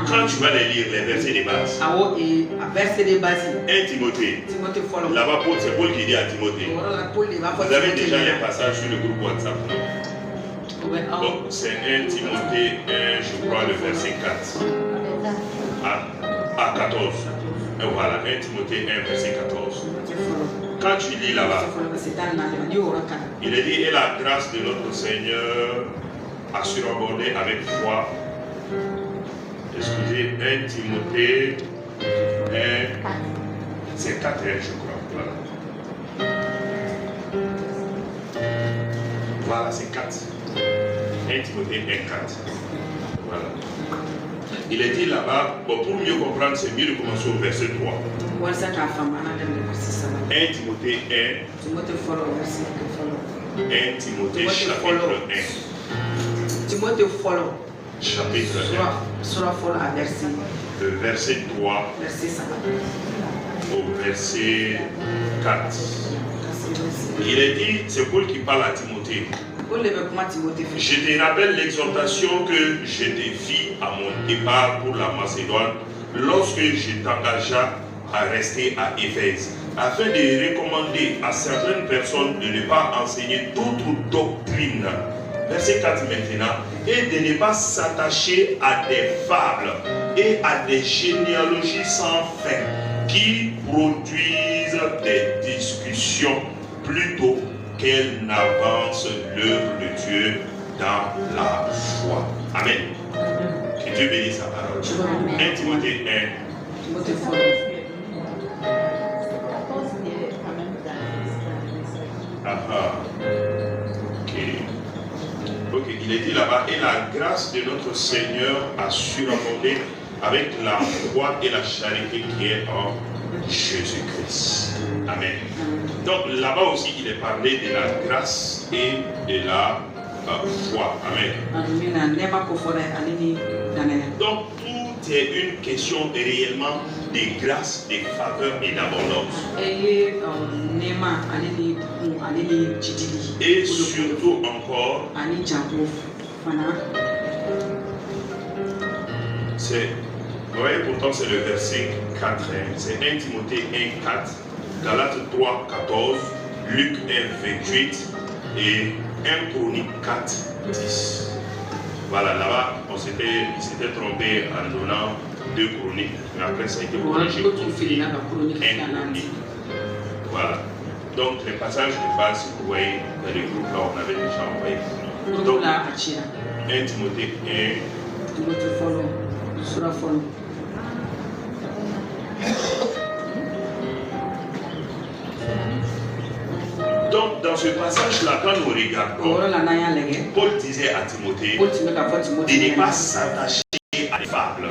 quand tu vas les lire, les versets de base, 1 Timothée, là-bas c'est Paul qui dit à Timothée, vous avez déjà les passages sur le groupe WhatsApp, non? Bon, c'est 1 Timothée 1, je crois, le verset 4 à 14. Et voilà, 1 Timothée 1, verset 14. Quand tu lis là-bas, il est dit, et la grâce de notre Seigneur a surabondé avec foi. Excusez, 1 Timothée 1, c'est 4, je crois. Voilà, c'est 4. 1 Timothée 1, 4. Voilà. Il est dit là-bas, bon, pour mieux comprendre, c'est mieux de commencer au verset 3. 1 Timothée 1. 1 Timothée chapitre 1. Chapitre 1. Le verset 3 au verset 4. Il est dit, c'est Paul qui parle à Timothée. Je te rappelle l'exhortation que je te fis à mon départ pour la Macédoine lorsque je t'engagea à rester à Éphèse, afin de recommander à certaines personnes de ne pas enseigner d'autres doctrines. Verset 4 maintenant. Et de ne pas s'attacher à des fables et à des généalogies sans fin qui produisent des discussions plutôt qu'elles n'avancent l'œuvre de Dieu dans la foi. Amen. Que Dieu bénisse sa parole. 1 Timothée Timothée follow. Ok, il est dit là-bas, et la grâce de notre Seigneur a surabondé avec la foi et la charité qui est en Jésus-Christ. Amen. Donc là-bas aussi, il est parlé de la grâce et de la foi. Amen. Donc tout est une question réellement de grâce, de faveur et d'abondance. Et surtout encore, c'est, vous voyez, pourtant c'est le verset 4, c'est 1 Timothée 1, 4, Galates 3, 14, Luc 1, 28 et 1 Chronique 4, 10. Voilà, là-bas, il s'était trompé en donnant 2 chroniques, mais après ça a été corrigé pour 1 chronique. Voilà. Donc, les passages de base, si vous voyez, dans les groupes là, on avait déjà envoyé. Donc, 1 Timothée 1. Timothée follow. Surah follow. Donc, dans ce passage-là, quand nous regardons, Paul disait à Timothée de ne pas s'attacher à des fables.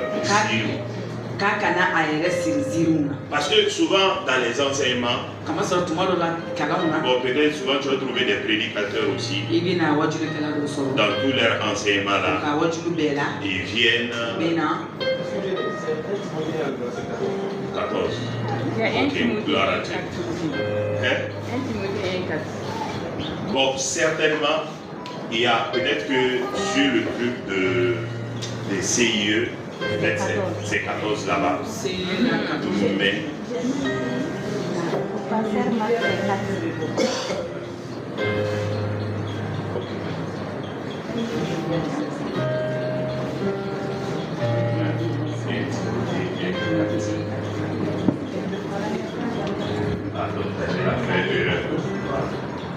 Parce que souvent, dans les enseignements, bon, peut-être souvent tu vas trouver des prédicateurs aussi. Dans tous leurs enseignements là, ils viennent. 14. Ok, gloire à Dieu. Bon, certainement, il y a peut-être que sur le truc de CIE, peut-être c'est 14 là-bas. Mais.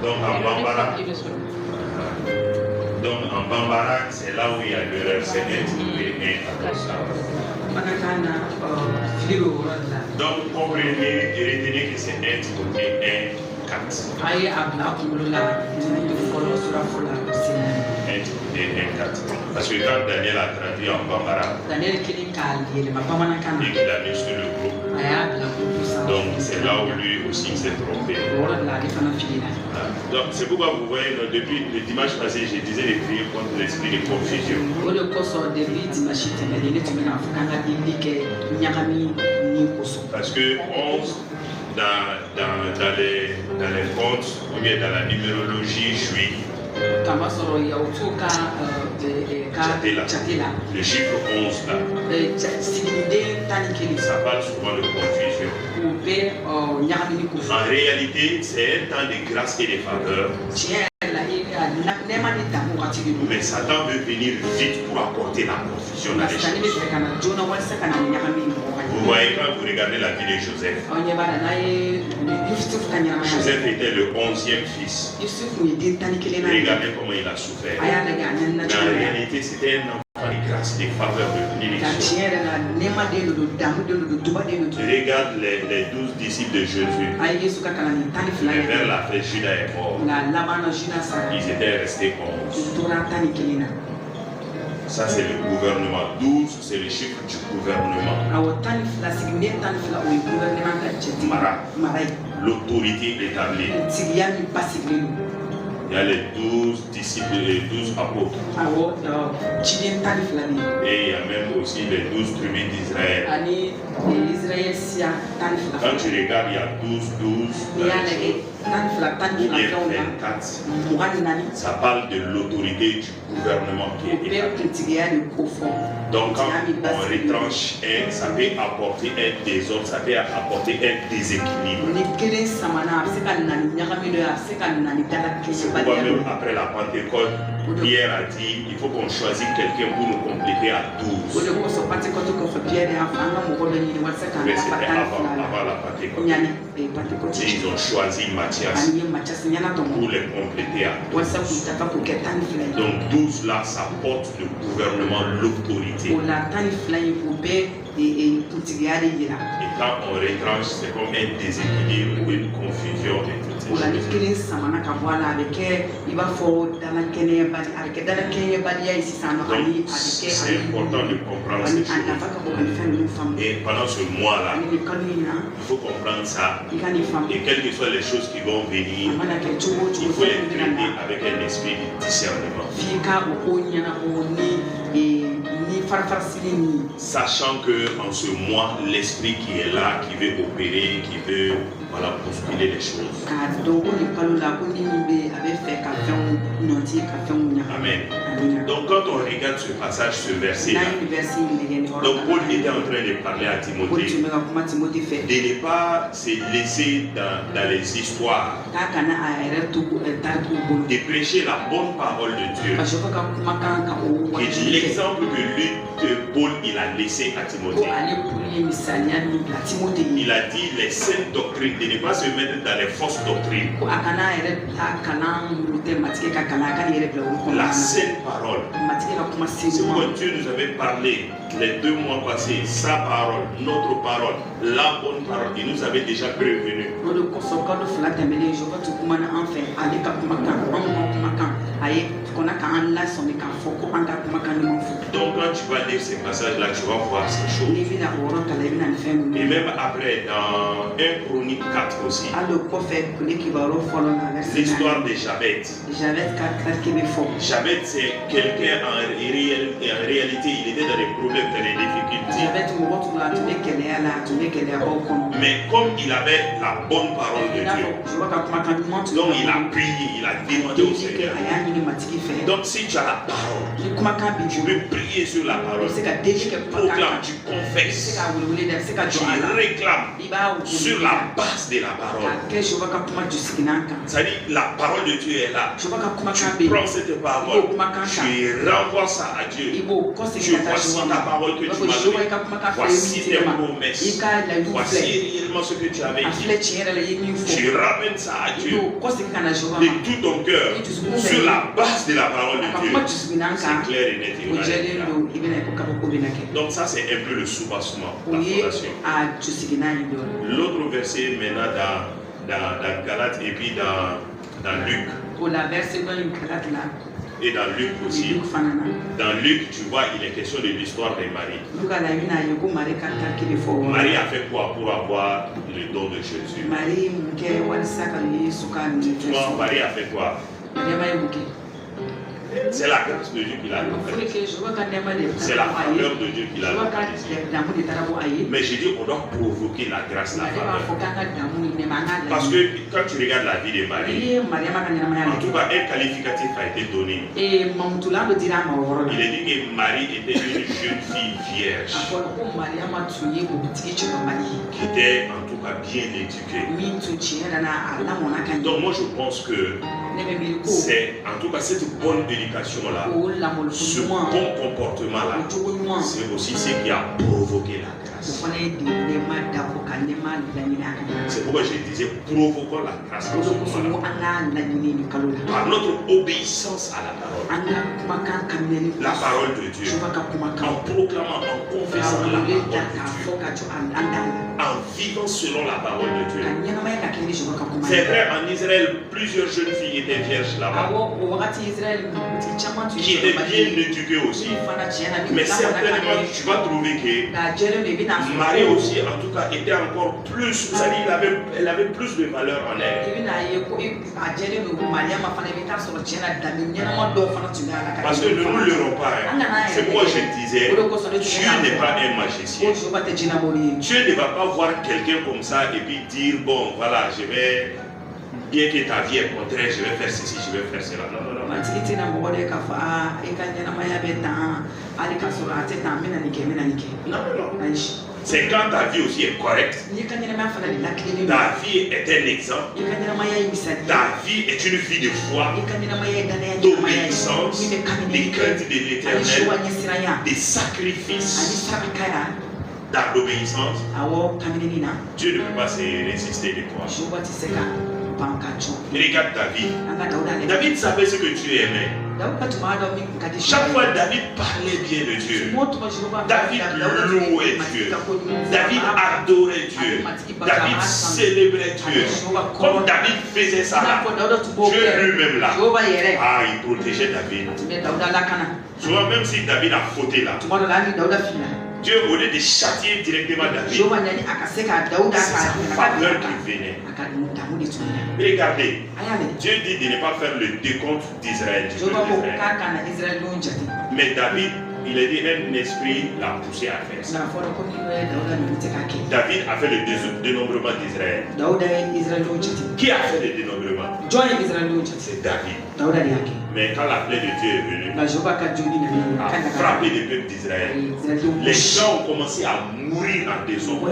Donc en Bambara, c'est là où il y a l'erreur, c'est Timothée 1. Donc comprenez et retenez que c'est 1 Timothée 1, 4. 1 Timothée 1, 4. Parce que quand Daniel a traduit en Bambara, et qu'il a mis sur le groupe, donc c'est là où lui aussi s'est trompé. Donc c'est pourquoi vous voyez, depuis le dimanche passé, je disais les prières contre l'esprit de confusion. Parce que 11, dans les comptes, ou bien dans la numérologie juive, le chiffre 11 là, ça parle souvent de confusion. En réalité, c'est un temps de grâce et de faveur. Mais Satan veut venir vite pour apporter la confusion dans les choses. Vous voyez quand vous regardez la vie de Joseph. Joseph était le 11e fils. Regardez comment il a souffert. Mais en réalité, c'était un enfant de grâce, de faveur de bénédiction. Regarde les 12 disciples de Jésus. Mais vers la fin, Judas est mort. Ils étaient restés 11. Ça, c'est le gouvernement. 12, c'est le chiffre du gouvernement. L'autorité établie. Il y a les 12 disciples, les 12 apôtres. Et il y a même aussi les 12 tribus d'Israël. Quand tu regardes, il y a 12, ou bien 24. Ça parle de l'autorité du gouvernement qui est établie. Donc quand on retranche un, ça peut apporter un désordre, ça peut apporter un déséquilibre. C'est pourquoi même après la Pentecôte, Pierre a dit, il faut qu'on choisisse quelqu'un pour nous compléter à 12. Mais c'était avant la Pentecôte. Et ils ont choisi Matthias pour les compléter à 12. Donc 12 là, ça porte le gouvernement, l'autorité. Et quand on retranche, c'est comme un déséquilibre ou une confusion de toutes ces choses. Donc c'est important de comprendre ces choses. Et pendant ce mois-là, il faut comprendre ça. Et quelles que soient les choses qui vont venir, il faut les traiter avec un esprit de discernement. Sachant que en ce mois, l'esprit qui est là, qui veut opérer, qui veut bousculer les choses. Amen. Donc quand on regarde ce passage, ce verset-là, donc Paul était en train de parler à Timothée de ne pas se laisser dans les histoires, de prêcher la bonne parole de Dieu. Et l'exemple que Paul il a laissé à Timothée, il a dit les saintes doctrines, de ne pas se mettre dans les fausses doctrines. La sainte parole. C'est pourquoi Dieu nous avait parlé les 2 mois passés, sa parole, notre parole, la bonne parole. Il nous avait déjà prévenu. Donc quand tu vas lire ces passages-là, tu vas voir ces choses. Et même après, dans 1 Chronique 4 aussi, l'histoire de Jabet. Jabet, c'est quelqu'un en réalité, il était dans des problèmes, dans des difficultés. Mais comme il avait la bonne parole de Dieu, donc il a prié, il a demandé au Seigneur. Donc si tu as la parole, tu peux prier sur la parole, tu proclames, tu confesses, tu réclames sur la base de la parole. C'est-à-dire la parole de Dieu est là. Tu prends cette parole, tu renvoies ça à Dieu. Tu voici ta parole que tu m'as donnée. Voici tes promesses. Voici réellement ce que tu avais dit. Tu ramènes ça à Dieu de tout ton cœur sur la base de la parole de Dieu. C'est clair et net. Donc ça c'est un peu le soubassement, la fondation. L'autre verset maintenant dans Galates et puis dans Luc. Et dans Luc aussi. Dans Luc, tu vois, il est question de l'histoire de Marie. Marie a fait quoi pour avoir le don de Jésus? Tu vois, Marie a fait quoi? C'est la grâce de Dieu qui l'a fait. C'est la faveur de Dieu qui l'a fait. Mais j'ai dit on doit provoquer la grâce, la faveur. Parce que quand tu regardes la vie de Marie, en tout cas un qualificatif a été donné. Il est dit que Marie était une jeune fille vierge qui était en tout cas bien éduquée. Donc moi je pense que c'est en tout cas cette bonne éducation-là, ce bon comportement-là, c'est aussi ce qui a provoqué la grâce. C'est pourquoi je disais provoquons la grâce en ce moment-là. Par notre obéissance à la parole de Dieu, en proclamant, en confessant la parole de Dieu, en vivant selon la parole de Dieu. C'est vrai, en Israël, plusieurs jeunes filles étaient vierges là-bas, qui étaient bien éduquées aussi. Mais certainement, tu vas trouver que Marie aussi, en tout cas, était encore plus, c'est-à-dire elle avait plus de valeur en elle. Parce que ne nous leurrons pas. C'est pourquoi je disais, Dieu n'est pas un magicien. Dieu ne va pas voir quelqu'un comme ça et puis dire, bon, voilà, je vais, bien que ta vie est contraire, je vais faire ceci, je vais faire cela. Non, non, non. Non. C'est quand ta vie aussi est correcte. Ta vie est un exemple. Ta vie est une vie de foi, d'obéissance, de crainte de l'Éternel, de sacrifice. d'obéissance, awo kamini na Dieu ne peut pas se résister de toi. Jehova tiseka bankacho Regarde David. anga Dauda le David savait ce que Dieu aimait. Dauda tumada mi kadi Chaque fois David parlait bien de Dieu. David louait Dieu. David adorait Dieu. David célébrait Dieu. Comme David faisait ça là, Dieu lui-même là, il protégeait David. Souvent même si David a fauté là, Dieu, au lieu de châtier directement David, c'est sa faveur qui venait. Regardez, Dieu dit de ne pas faire le décompte d'Israël. Mais David, il a dit un esprit l'a poussé à faire ça. David a fait le dénombrement d'Israël. Qui a fait le dénombrement? C'est David. Mais quand la plaie de Dieu est venue, a frappé le peuple d'Israël, les gens ont commencé à mourir en désordre.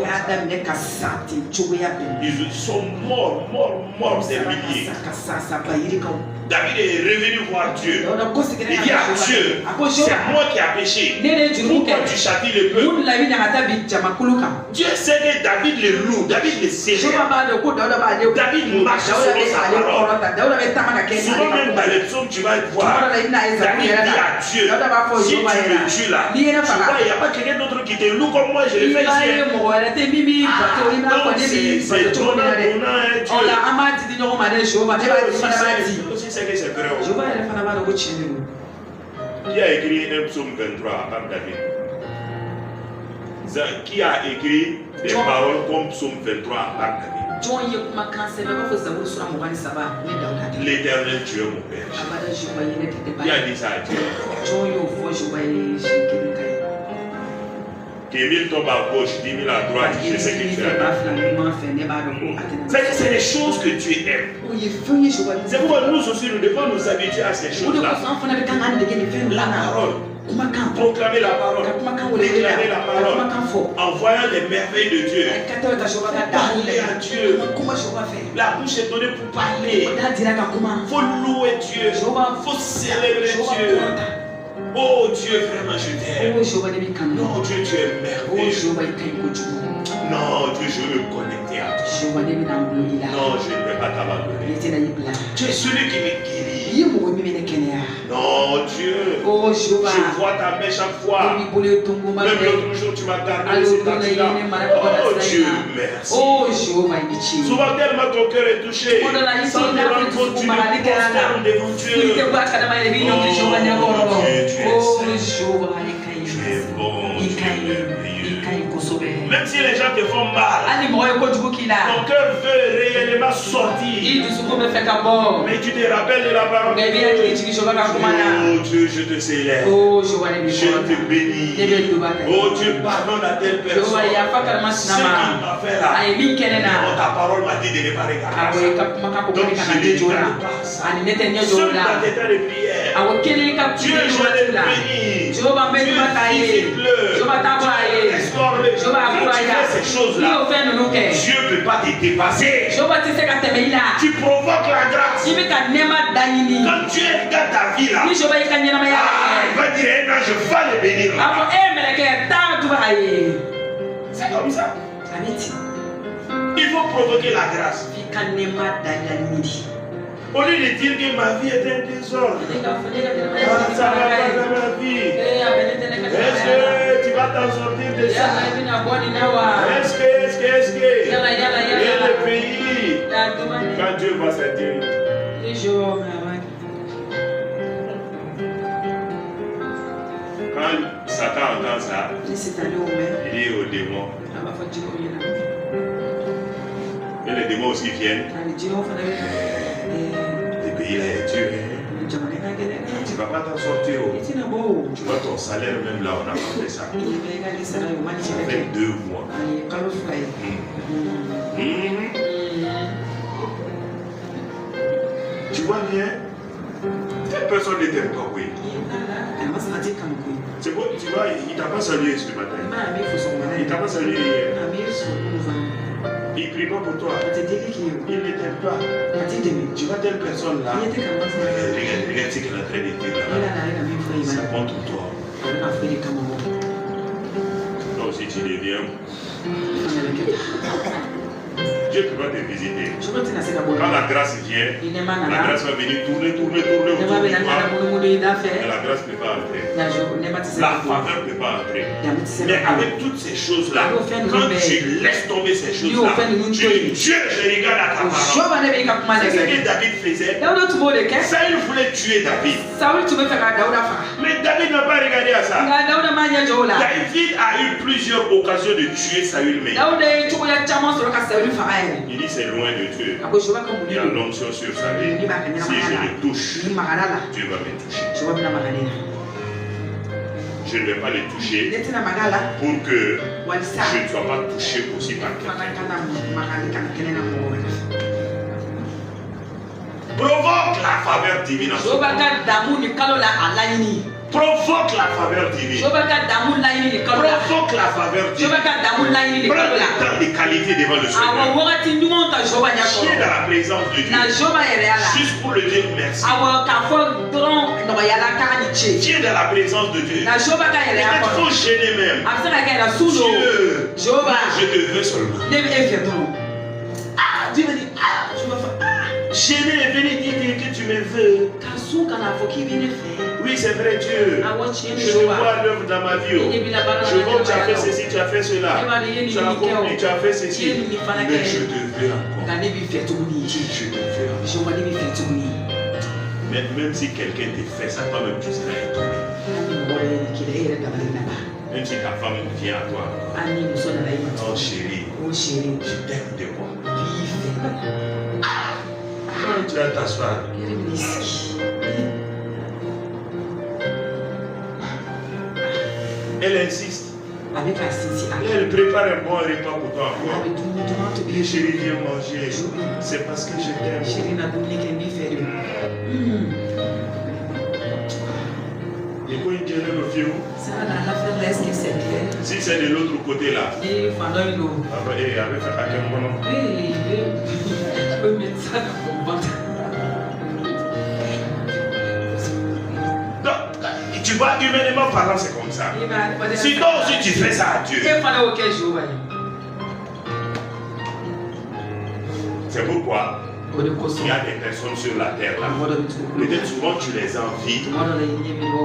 Ils sont morts des milliers. David est revenu voir Dieu. Il dit à Dieu, c'est moi qui ai péché. Pourquoi tu châties le peuple? Dieu sait que David le loue, David le célèbre. David marche selon sa parole. Souvent même dans les psaumes, tu vas voir, David dit à Dieu, si tu me tues là, tu vois, il n'y a pas quelqu'un d'autre qui te loue comme moi, je le fais ici. Donc c'est donnant, Dieu c'est que c'est vrai. Qui a écrit un psaume 23 à part David? Qui a écrit des paroles comme psaume 23 à part David? L'Éternel Dieu mon Père. Qui a dit ça à Dieu? Que 1000 tombent à gauche, 10 000 à droite, je sais que tu as. C'est des choses que tu aimes. C'est pourquoi nous aussi nous devons nous habituer à ces choses-là. La parole. Proclamer la parole. Déclarer la parole. En voyant les merveilles de Dieu. Parler à Dieu. La bouche est donnée pour parler. Il faut louer Dieu. Il faut célébrer Dieu. Oh Dieu, vraiment je t'aime. Non Dieu, tu es merveilleux. Non Dieu, je veux me connecter à toi. Non, je ne vais pas t'abandonner. Tu es celui qui me guérit. Non Dieu, je vois ta main chaque fois. Même l'autre jour tu m'as gardé cette partie-là. Oh Dieu, merci. Souvent tellement ton cœur est touché. Sans te rendre compte, tu me prosternes devant Dieu. Oh Dieu, tu es bon, tu es merveilleux. Même si les gens te font mal, ton cœur veut réellement sortir. Mais tu te rappelles de la parole de Dieu. Oh Dieu, je te célèbre. Je te bénis. Oh Dieu, pardonne à telle personne. Ce qu'il m'a fait là. Oh, ta parole m'a dit de ne pas regarder. Donc je ne regarde pas ça. Seul dans tes temps de prière. Dieu, je te bénis. Dieu, visite-le. Restaure-le. Quand tu fais ces choses-là, Dieu ne peut pas te dépasser. Tu provoques la grâce. Quand Dieu regarde ta vie là, il va dire, non, je vais le bénir là. C'est comme ça. Il faut provoquer la grâce. Au lieu de dire que ma vie est un désordre, ça va pas dans ma vie. Est-ce que tu vas t'en sortir de ça? Est-ce que et le pays, quand Dieu va s'intéresser, quand Satan entend ça, il dit aux démons, et les démons aussi viennent. Le pays là est dur. Tu ne vas pas t'en sortir. Tu vois ton salaire même là, on a fait ça. Ça fait 2 mois. Tu vois bien, telle personne ne t'aime pas, oui. C'est bon, tu vois, il t'a pas salué ce matin. Il t'a pas salué hier. Il ne prie pas pour toi. Il ne t'aime pas. Tu vois telle personne là. Regarde ce qu'elle est en train de dire là. Ça compte pour toi. Toi aussi tu deviens, Dieu peut pas te visiter. Quand la grâce vient, la grâce va venir tourner autour de toi. Mais la grâce ne peut pas entrer. La faveur ne peut pas entrer. Mais avec toutes ces choses-là, quand tu laisses tomber ces choses-là, tu dis, Dieu, je regarde à ta parole. C'est ce que David faisait. Saül voulait tuer David. Mais David n'a pas regardé à ça. David a eu plusieurs occasions de tuer Saül. Mais il dit c'est loin de Dieu. Il y a l'onction sur sa vie. Si je le touche, Dieu va me toucher. Je ne vais pas le toucher pour que je ne sois pas touché aussi par quelqu'un. Provoque la faveur divine en ce moment. Provoque la faveur divine. Provoque la faveur divine. Prends le temps de qualité devant le Seigneur. Chier dans la présence de Dieu. Juste pour le dire merci. Chier dans la présence de Dieu. Il faut gêner même. Dieu, je te veux seulement. Dieu me dit, je me fais. Gêner, venez dire que tu me veux. Oui, c'est vrai, Dieu. Je te vois l'œuvre dans ma vie. Je vois que tu as fait ceci, tu as fait cela. Tu as accompli, tu as fait ceci. Mais je te veux encore. Je te veux encore. Mais même si quelqu'un te fait ça, toi-même tu seras étonné. Même si ta femme vient à toi. Oh chérie, je t'aime de moi. Tu vas t'asseoir. Elle insiste. Elle prépare un bon repas pour toi encore. Chérie, viens manger. C'est parce que je t'aime. Si c'est de l'autre côté là. Tu vois, humainement parlant, c'est comme ça. Si toi aussi tu fais ça à Dieu. C'est pourquoi il y a des personnes sur la terre là. Peut-être souvent tu les envies.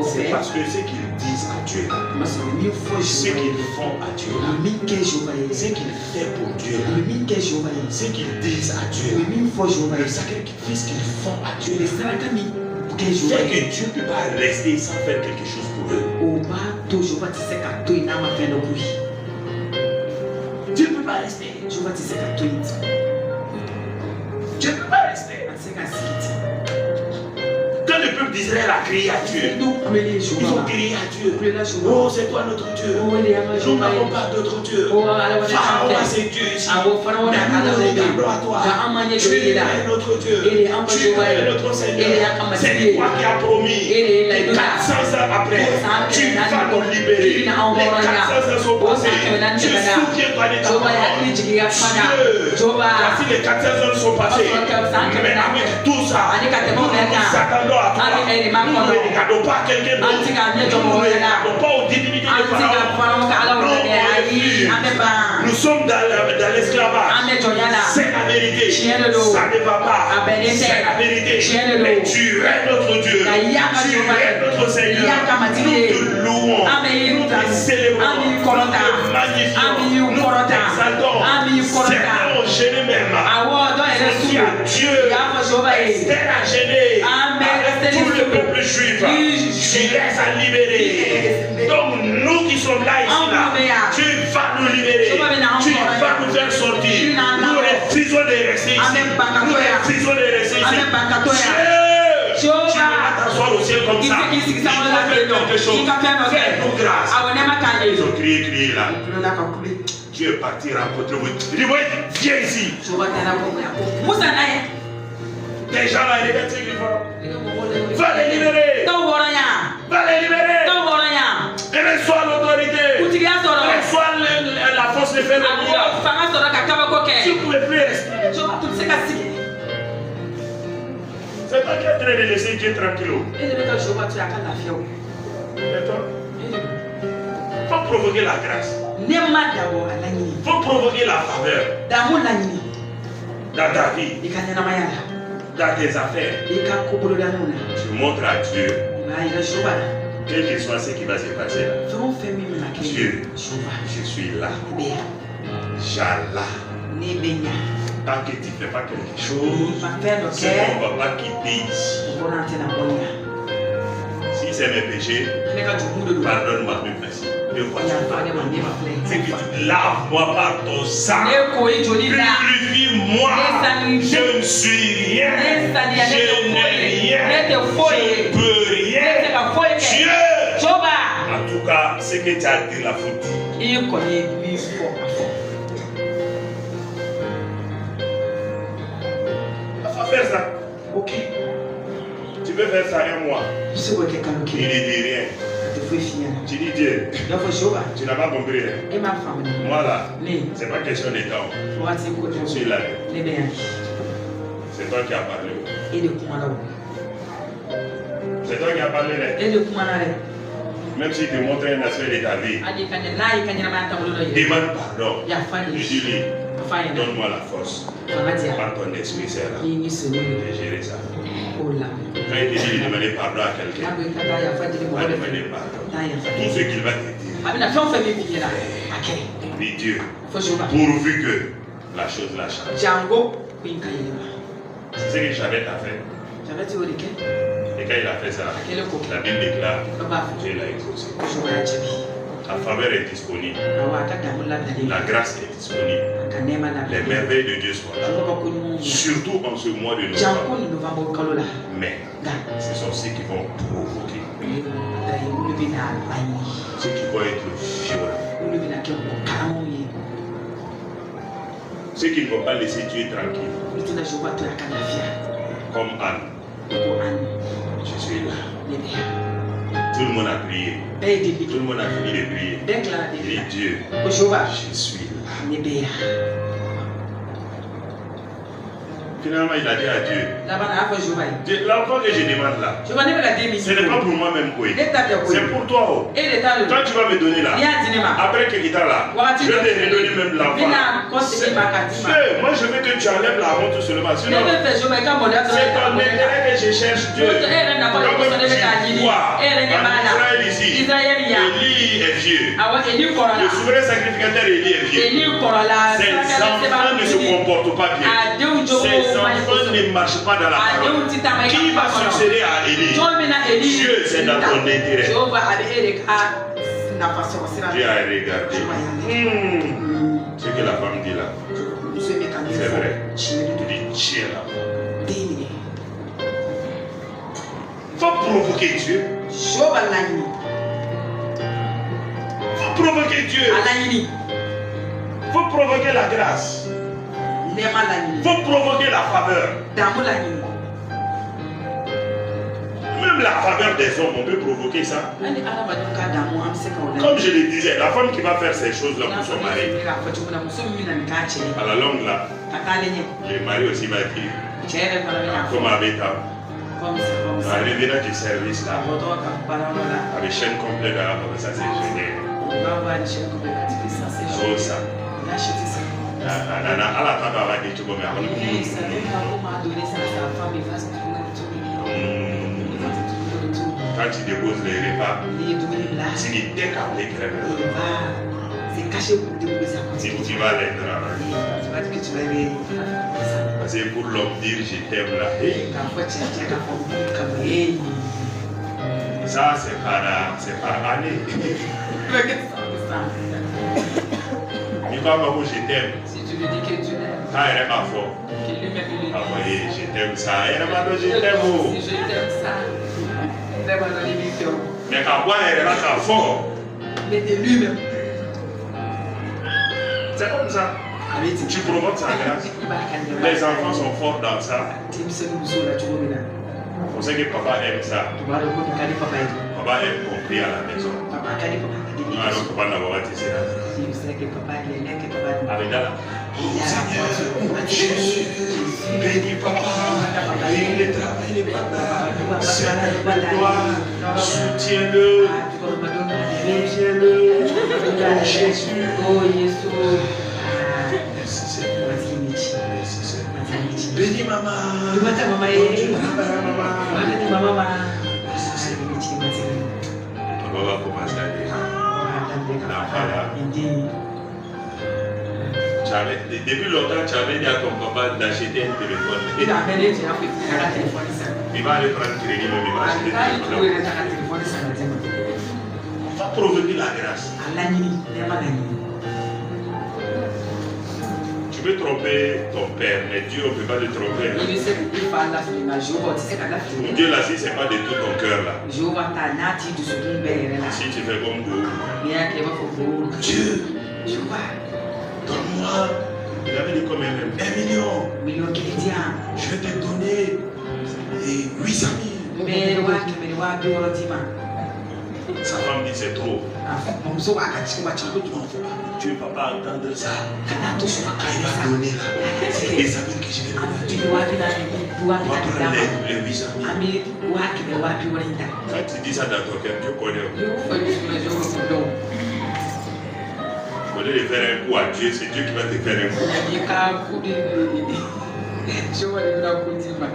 C'est parce que ce qu'ils disent à Dieu, ce qu'ils font à Dieu, ce qu'ils font pour Dieu, ce qu'ils disent à Dieu, le sacrifice qu'ils font à Dieu, fait que Dieu ne peut pas rester sans faire quelque chose pour eux. Dieu ne peut pas rester. Dieu ne peut pas rester. Quand le peuple d'Israël a crié à Dieu, ils ont crié à Dieu. Oh, c'est toi notre Dieu. Nous n'avons pas d'autre Dieu. Pharaon a ses dieux ici. Mais nous regardons à toi. Tu es notre Dieu. Tu es notre Seigneur. C'est toi qui as promis. Et 400 ans après, tu vas nous libérer. Les 400 ans sont passés. Tu souviens-toi de ta parole. Dieu, voici les 400 ans sont passés. Mais avec tout ça, nous nous attendons à toi. Nous ne regardons pas quelqu'un d'autre. Nous ne regardons pas aux divinités de Pharaon. Nous sommes dans l'esclavage. C'est la vérité. Ça ne va pas. C'est la vérité. Mais tu es notre Dieu. Tu es notre Seigneur. Nous te louons. Nous te célébrons. Nous te magnifions. Nous t'exaltons. Seigneur, gêné même. Qui a Dieu. Esther a gêné. Avec tout le peuple juif. Tu laisses à libérer. Donc nous qui sommes là ici, tu vas nous libérer. Tu vas nous faire sortir. Nous refusons de rester ici. Nous refusons de rester ici. Dieu, tu vas t'asseoir au ciel comme ça. Il faut faire quelque chose. Fais-nous grâce. Ils ont crié là. Dieu est parti rencontrer vous. Il dit, viens ici. Les gens là, regarde ce qu'ils font. Va les libérer. Va les libérer. Et reçois l'autorité. Reçois la force de faire le miracle. Tu ne pouvais plus rester. C'est toi qui es en train de laisser Dieu tranquille. Et toi? Faut provoquer la grâce. Ne ma d'abord à l'année. Faut provoquer la faveur Dans mon année. dans ta vie, Il y a un moyen. dans tes affaires. Il y a un couple d'amour. Tu montres à Dieu, Il y a un jour. quel que soit ce qui va se passer là. Dieu, je suis là. J'Allah. Tant que tu ne fais pas quelque chose, c'est qu'on ne va pas quitter ici. Si c'est mes péchés, pardonne-moi mes péchés. C'est que tu lave-moi par ton sang. Purifie-moi. Je ne suis rien. Je n'ai rien. Je ne peux rien. Dieu. En tout cas, ce que tu as dit la faute. Faire ça. Ok. Tu veux faire ça un mois. Il ne dit rien. Tu dis Dieu. Tu n'as pas compris. Moi là, c'est pas question de temps. Je suis là. C'est toi qui as parlé. C'est toi qui as parlé. Même si tu montres un aspect de ta vie, demande pardon. Je dis-lui, donne-moi la force. Par ton esprit, c'est là. De gérer ça. Quand il te dit de demander pardon à quelqu'un, va demander pardon. Tout ce qu'il va te dire. Dis Dieu, pourvu que la chose la change. C'est ce que j'avais à faire. Et quand il a fait ça, la Bible déclare Dieu l'a exaucé. La faveur est disponible. La grâce est disponible. Les merveilles de Dieu sont là. Surtout en ce mois de novembre. Mais ce sont ceux qui vont provoquer. Ceux qui vont être violents. Ceux qui ne vont pas laisser Dieu tranquille. Comme Anne. Je suis là. Tout le monde a prié. Tout le monde a fini de prier. Et Dieu, je suis là. Finalement, il a dit à Dieu, l'enfant que je demande là, ce n'est pas pour moi-même, c'est pour toi. Toi, tu vas me donner là. Après quelques temps là, je vais te redonner même l'enfant. Moi, je veux que tu enlèves la honte seulement. Sinon, c'est ton intérêt que je cherche, Dieu. Comme tu vois, en Israël ici, Élie est vieux. Le souverain sacrificateur Élie est vieux. Ses enfants ne se comportent pas bien. Ses enfants ne marchent pas dans la parole. Qui va succéder à Élie? Dieu, c'est dans ton intérêt. Dieu a regardé. Ce que la femme dit là, c'est vrai. Tu dis Dieu là. Faut provoquer Dieu. Faut provoquer Dieu. Faut provoquer la grâce. Faut provoquer la faveur. Même la faveur des hommes, on peut provoquer ça. Comme je le disais, la femme qui va faire ces choses-là pour son mari, à la longue là, le mari aussi va dire, comme avec ta. Arriver dans du service là, avec chaîne complète là, ça c'est génial. Oh ça. À la table avec des trucs quand tu déposes les repas, tu dis dès qu'après crème. Tu vas aller travailler. Parce que pour l'homme dire je t'aime là. Ça c'est par année. Il va voir où je t'aime. Si tu lui dis que tu l'aimes, ah, elle est pas fort. Qu'il lui-même lui dit. Ah oui, je t'aime ça. Elle m'a dit je t'aime. Si je t'aime ça, vraiment dans l'émission. Mais quand moi, elle est pas fort. Mais de lui-même. C'est comme ça. Tu provoques sa grâce. Les enfants sont forts dans ça. On sait que papa aime ça. Papa aime compris à la maison. Alors papa n'a pas été là. Avec là. Jésus, bénis papa. Il est travaillé papa. Seigneur, soutiens-le. Soutiens-le. Oh Jésus. Oh Yesu. Merci Seigneur. Matimichi. Merci Seigneur. Matimichi. Bénis maman. Dumata mama Oh ye. Dieu, maman. Wakati mama. Merci Seigneur. Matimichi matimichi. On va commencer à dire. Indeed. Depuis longtemps, tu avais dit à ton papa d'acheter un téléphone. Ina amene je hapo kaka telefoni sana. Il va aller prendre crédit, mais il va acheter un Alai téléphone. tuwe na telefoni sana tena. On va provoquer la grâce. Ala nini? Nema nani? Tu peux tromper ton père, mais Dieu ne peut pas te tromper. Ili se kufa la fina Jehova tise kala Mon fina. Dieu, là, si ce n'est pas de tout ton cœur, là. Jehova ta nati du suki mbele la. Si tu fais comme vous, Ni yake wa fufu. Dieu, Jehova. donne-moi. Il avait dit combien même 1 million. Milioni kidia. Je vais te donner 800 000. Mbele wake mbele wapi worotima. Sa femme dit c'est trop. Mumso akachimba chikutu. Tu ne vas pas entendre ça. Kana to shuka Quand il va donner là, c'est les amis que je vais donner. Ndi wapi na On wapi va na prendre dama. les 800 000. Ami wake mbele wapi worinda. Quand tu dis ça dans ton cœur, Dieu connaît. Yehova yusula Jehova kudo. Au lieu de faire un coup à Dieu, c'est Dieu qui va te faire un coup. Yika kudi. Jehova yuna kutima.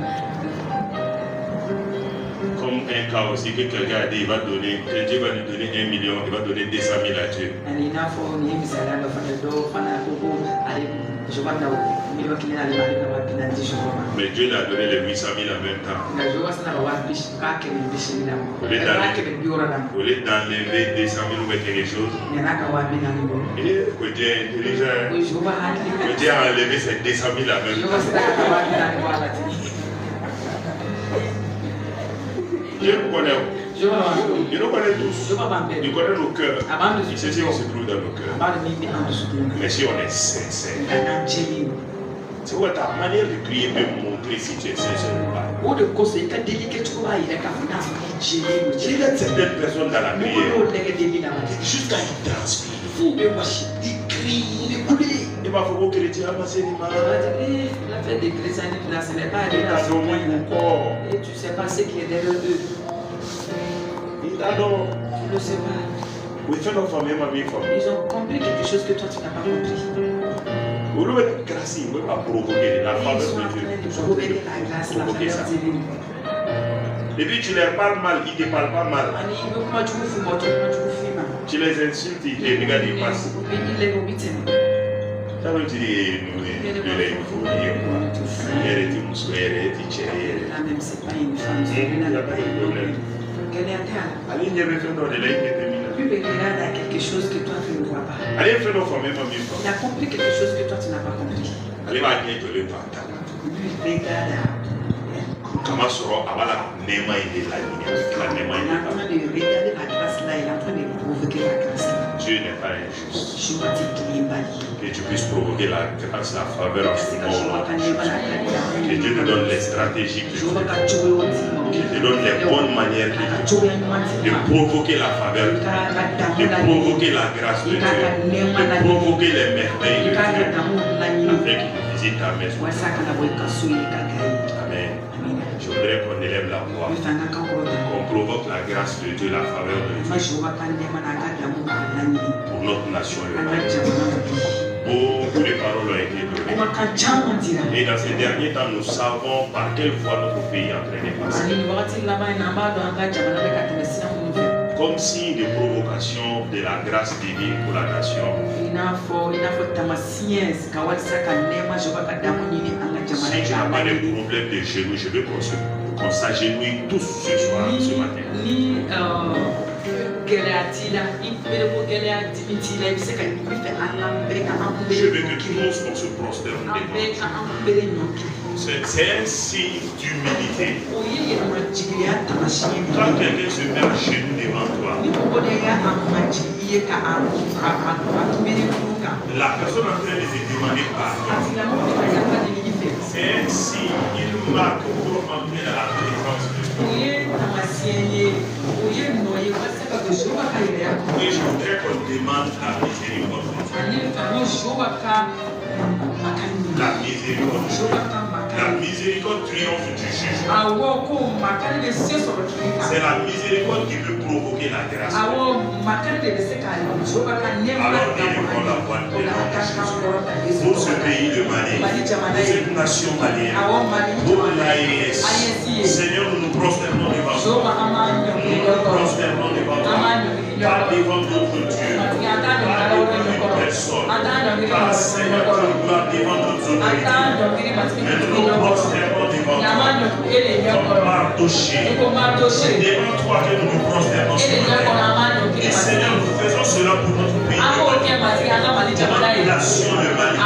Comme un cas aussi que quelqu'un a dit, il va donner, que Dieu va lui donner 1 million, il va donner 200 000 à Dieu. Ani nafo ni misala ndo fanya do fana kuku ali Jehova na milioni kile ali mali na wapi na Jehova. Mais Dieu lui a donné les 800 000 en même temps. Na Jehova sana ba wapi kake ni bishi na mo. Ole dali. Kake ni biora na mo. Au lieu d'enlever 200 000 ou quelque chose, Nyanaka wapi na ngo. et que Dieu est intelligent, Jehova hadi. que Dieu a enlevé ces 200 000 en même Jehova temps. sana wapi na ngo ala ti. Dieu nous connaît. Jehova wapi. Il nous connaît tous. Jehova bambe. Il connaît nos cœurs. Abando Il sait ce qui se trouve dans nos cœurs. Abando ni bi andu sutu. Mais si on est sincère, Kana jeli. c'est quoi ta manière de prier peut montrer si tu es sincère ou pas. O de koso ka delike tuba ile ka funa jeli. Il y a certaines personnes dans la prière, Mo lege deli na mati. jusqu'à il transpire, Fu be washi. il crie, il coule. Il va falloir que les chrétiens amassent les mains. La fête des chrétiens, ce n'est pas Il t'a donné mon corps. et tu ne sais pas ce qui est derrière eux. Il t'adore. Tu ne sais pas. Oui, fais notre famille, ma vie, famille. Ils ont compris quelque chose que toi tu n'as pas compris. Au lieu de grâce, il ne veut pas provoquer la Ils faveur sont en de train Dieu. de provoquer la grâce, la Provoquer ça. faveur divine. Et puis tu leur parles mal, ils ne te parlent pas mal. Ani ibe kuma chufu moto kuma chufu ma. Tu les insultes, ils te regardent, ils passent. Il est obité. Ça veut dire, nous, les fous, elle est une soirée, elle est une chérie. Là même c'est pas une femme, c'est Il une n'y a pas de problème. Quelle est ta? Allez, il y avait fait dans les laïcs et Lui regarde à quelque chose que toi tu ne vois pas. allez, fais nos familles, ma vie. Il a compris quelque chose que toi tu n'as pas compris. Allez, va gagner de l'état. Lui regarde à Comment sera avant la Nema et la ligne la Nema il est en train de regarder la grâce là, il est en train de provoquer la grâce là. Dieu n'est pas injuste. Je vois qu'il est mal. Que tu puisses provoquer la grâce, la faveur en ce Je vois moment. qu'il est mal. Que Dieu te donne les stratégies que Je tu vois veux. qu'il est mal. Qu'il te donne les bonnes manières de provoquer la faveur, de provoquer la grâce de Dieu, de provoquer les merveilles de Dieu, afin qu'il visite ta maison. Amen. Je voudrais qu'on élève la voix, qu'on provoque la grâce de Dieu, la faveur de Dieu pour notre nation. Beaucoup de paroles ont été données. Et dans ces derniers temps, nous savons par quelle voie notre pays est en train de passer. Comme signe de provocation de la grâce divine pour la nation. Si tu n'as pas de problème de genoux, je veux qu'on s'agenouille tous ce soir, ce matin. Je veux que tous on se prosterne devant. C'est un signe d'humilité. Quand quelqu'un se met à genoux devant toi, la personne en train de te demander pardon. C'est un signe, il marque pour entrer dans la présence de Dieu. Et je voudrais qu'on demande la miséricorde de Dieu. La miséricorde. La miséricorde triomphe du jugement. C'est la miséricorde qui peut provoquer la grâce. Alors délivrons la voix de Jésus. Pour ce pays de Mali, pour cette nation malienne, pour l'AES, Seigneur, nous nous prosternons devant toi. Nous nous prosternons devant toi. Pas devant notre Dieu, pas devant une personne, pas Seigneur de gloire devant notre autorité. Mais nous nous prosternons devant toi. Comme Mardoché. Devant toi que nous nous prosternons ce matin. Et Seigneur, nous faisons cela pour notre pays. Pour la population de Mali.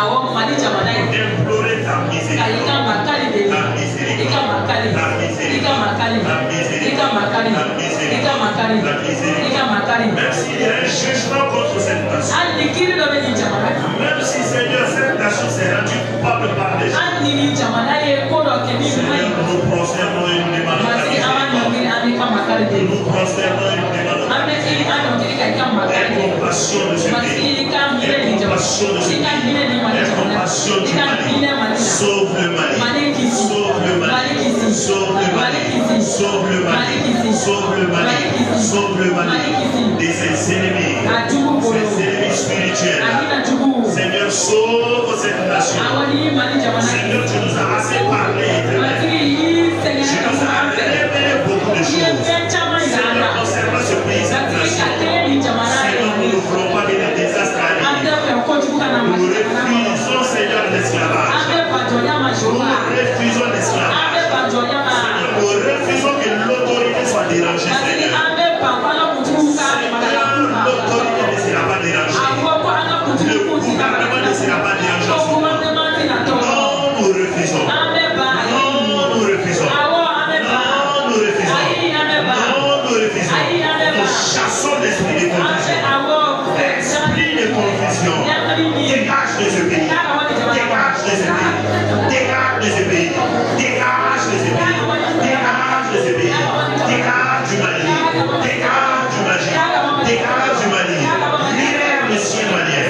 D'implorer ta miséricorde. La miséricorde. La miséricorde. Même s'il y a un jugement contre cette nation. Même si Seigneur, cette nation s'est rendue coupable par les gens. Seigneur, nous nous prosternons et nous demandons ta miséricorde. Nous nous prosternons et nous demandons ta miséricorde. Aie compassion de ce pays. Aie compassion de ce pays. Aie compassion du Mali. Sauve le Mali. Sauve le Mali. Sauve le Mali. Sauve le Mali. Sauve le Mali. Sauve le Mali de ses ennemis. Ses ennemis spirituels. Seigneur, sauve cette nation. Seigneur, tu nous as assez parlé. Tu nous as révélé beaucoup de choses. Seigneur, concernant ce pays, cette nation. Seigneur, nous ne voulons pas que les désastres arrivent. Nous refusons, Seigneur, l'esclavage. Nous refusons l'esclavage. Seigneur, nous refusons que l'autorité soit dérangée, Seigneur. Seigneur, l'autorité ne sera pas dérangée. Le gouvernement ne sera pas dérangé. Non, nous refusons. Non, nous refusons. Non, nous refusons. Non, nous refusons. Nous chassons l'esprit de confusion. Esprit de confusion. Dégage de ce pays. Dégage de ce pays. Dégage de ce pays. Dégage de ce pays. Dégage de ce pays. Dégage du Mali. Dégage du Mali. Dégage du Mali. Libère le ciel malien.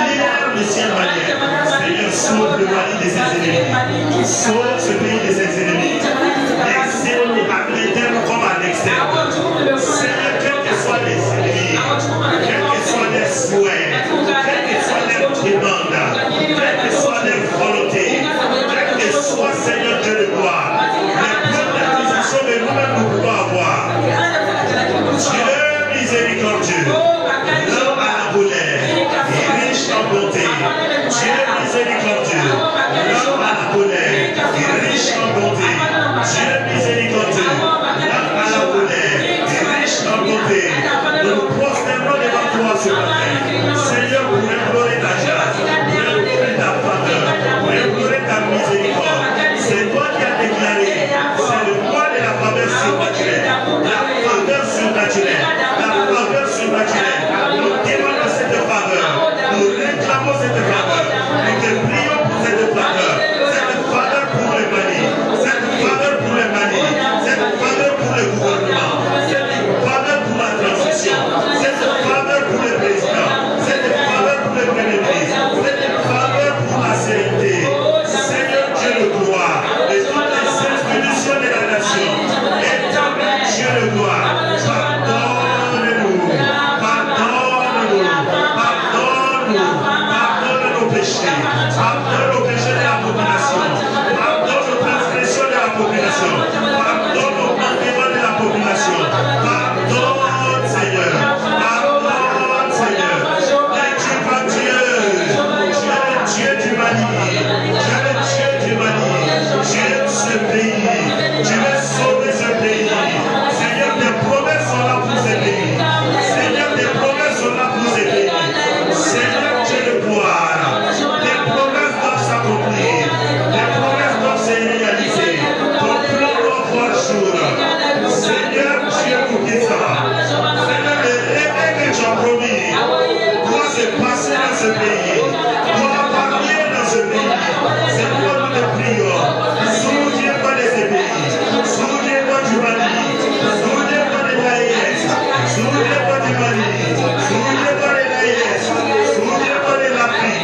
Libère le ciel malien. Seigneur, sauve le Mali de ses ennemis. Sauve ce pays de ses ennemis. Les ennemis à l'interne comme à l'externe. Seigneur, quels que soient les ennemis, quels que soient les souhaits, quelles que soient les demandes, quelles que soient les volontés, quelles que soient, Seigneur Dieu de gloire, les points d'acquisition que nous-mêmes nous pouvons avoir. Dieu miséricordieux, l'homme à la colère, riche en bonté. Dieu miséricordieux, l'homme à la colère, riche en bonté. Dieu miséricordieux, l'homme à la colère, riche en bonté. Nous nous prosternons devant toi ce matin. Seigneur, pour implorer ta grâce, pour implorer ta faveur, pour implorer ta miséricorde. C'est toi qui as déclaré, c'est le mois de la faveur surnaturelle. La faveur surnaturelle. La faveur surnaturelle. Nous demandons cette faveur. Nous réclamons cette faveur. Nous te prions pour cette faveur. Cette faveur pour le Mali. Cette faveur pour le Mali. Cette faveur pour le gouvernement. Cette faveur pour la transition. Cette faveur pour le président. Cette faveur pour le premier ministre. Cette faveur pour la CNT. Seigneur Dieu de gloire. Et toutes les institutions de la nation. Éternel Dieu de gloire. Pardonne-nous. Pardonne-nous. Pardonne-nous. Pardonne nos péchés. Pardonne nos péchés de la population. Pardonne nos transgressions de la population. Pardonne nos manquements de la population. Pardonne, Seigneur. Pardonne, Seigneur. Et tu vas Dieu. Tu es le Dieu du Mali. Tu es le Dieu du Mali. Tu aimes ce pays. Tu veux sauver ce pays. Seigneur, tes promesses sont là pour ce pays. Seigneur, tes promesses sont là pour ce pays. Seigneur, Dieu de gloire. Tes promesses doivent s'accomplir. Tes promesses doivent se réaliser. Ton plan doit voir jour. Seigneur, Dieu tout-puissant. Seigneur, le réveil que tu as promis doit se passer dans ce pays. Doit avoir lieu dans ce pays. C'est pourquoi nous te prions. Souviens-toi de ce pays. Souviens-toi du Mali. Souviens-toi de l'AES. Souviens-toi du Mali. Souviens-toi de l'AES. Souviens-toi de l'Afrique.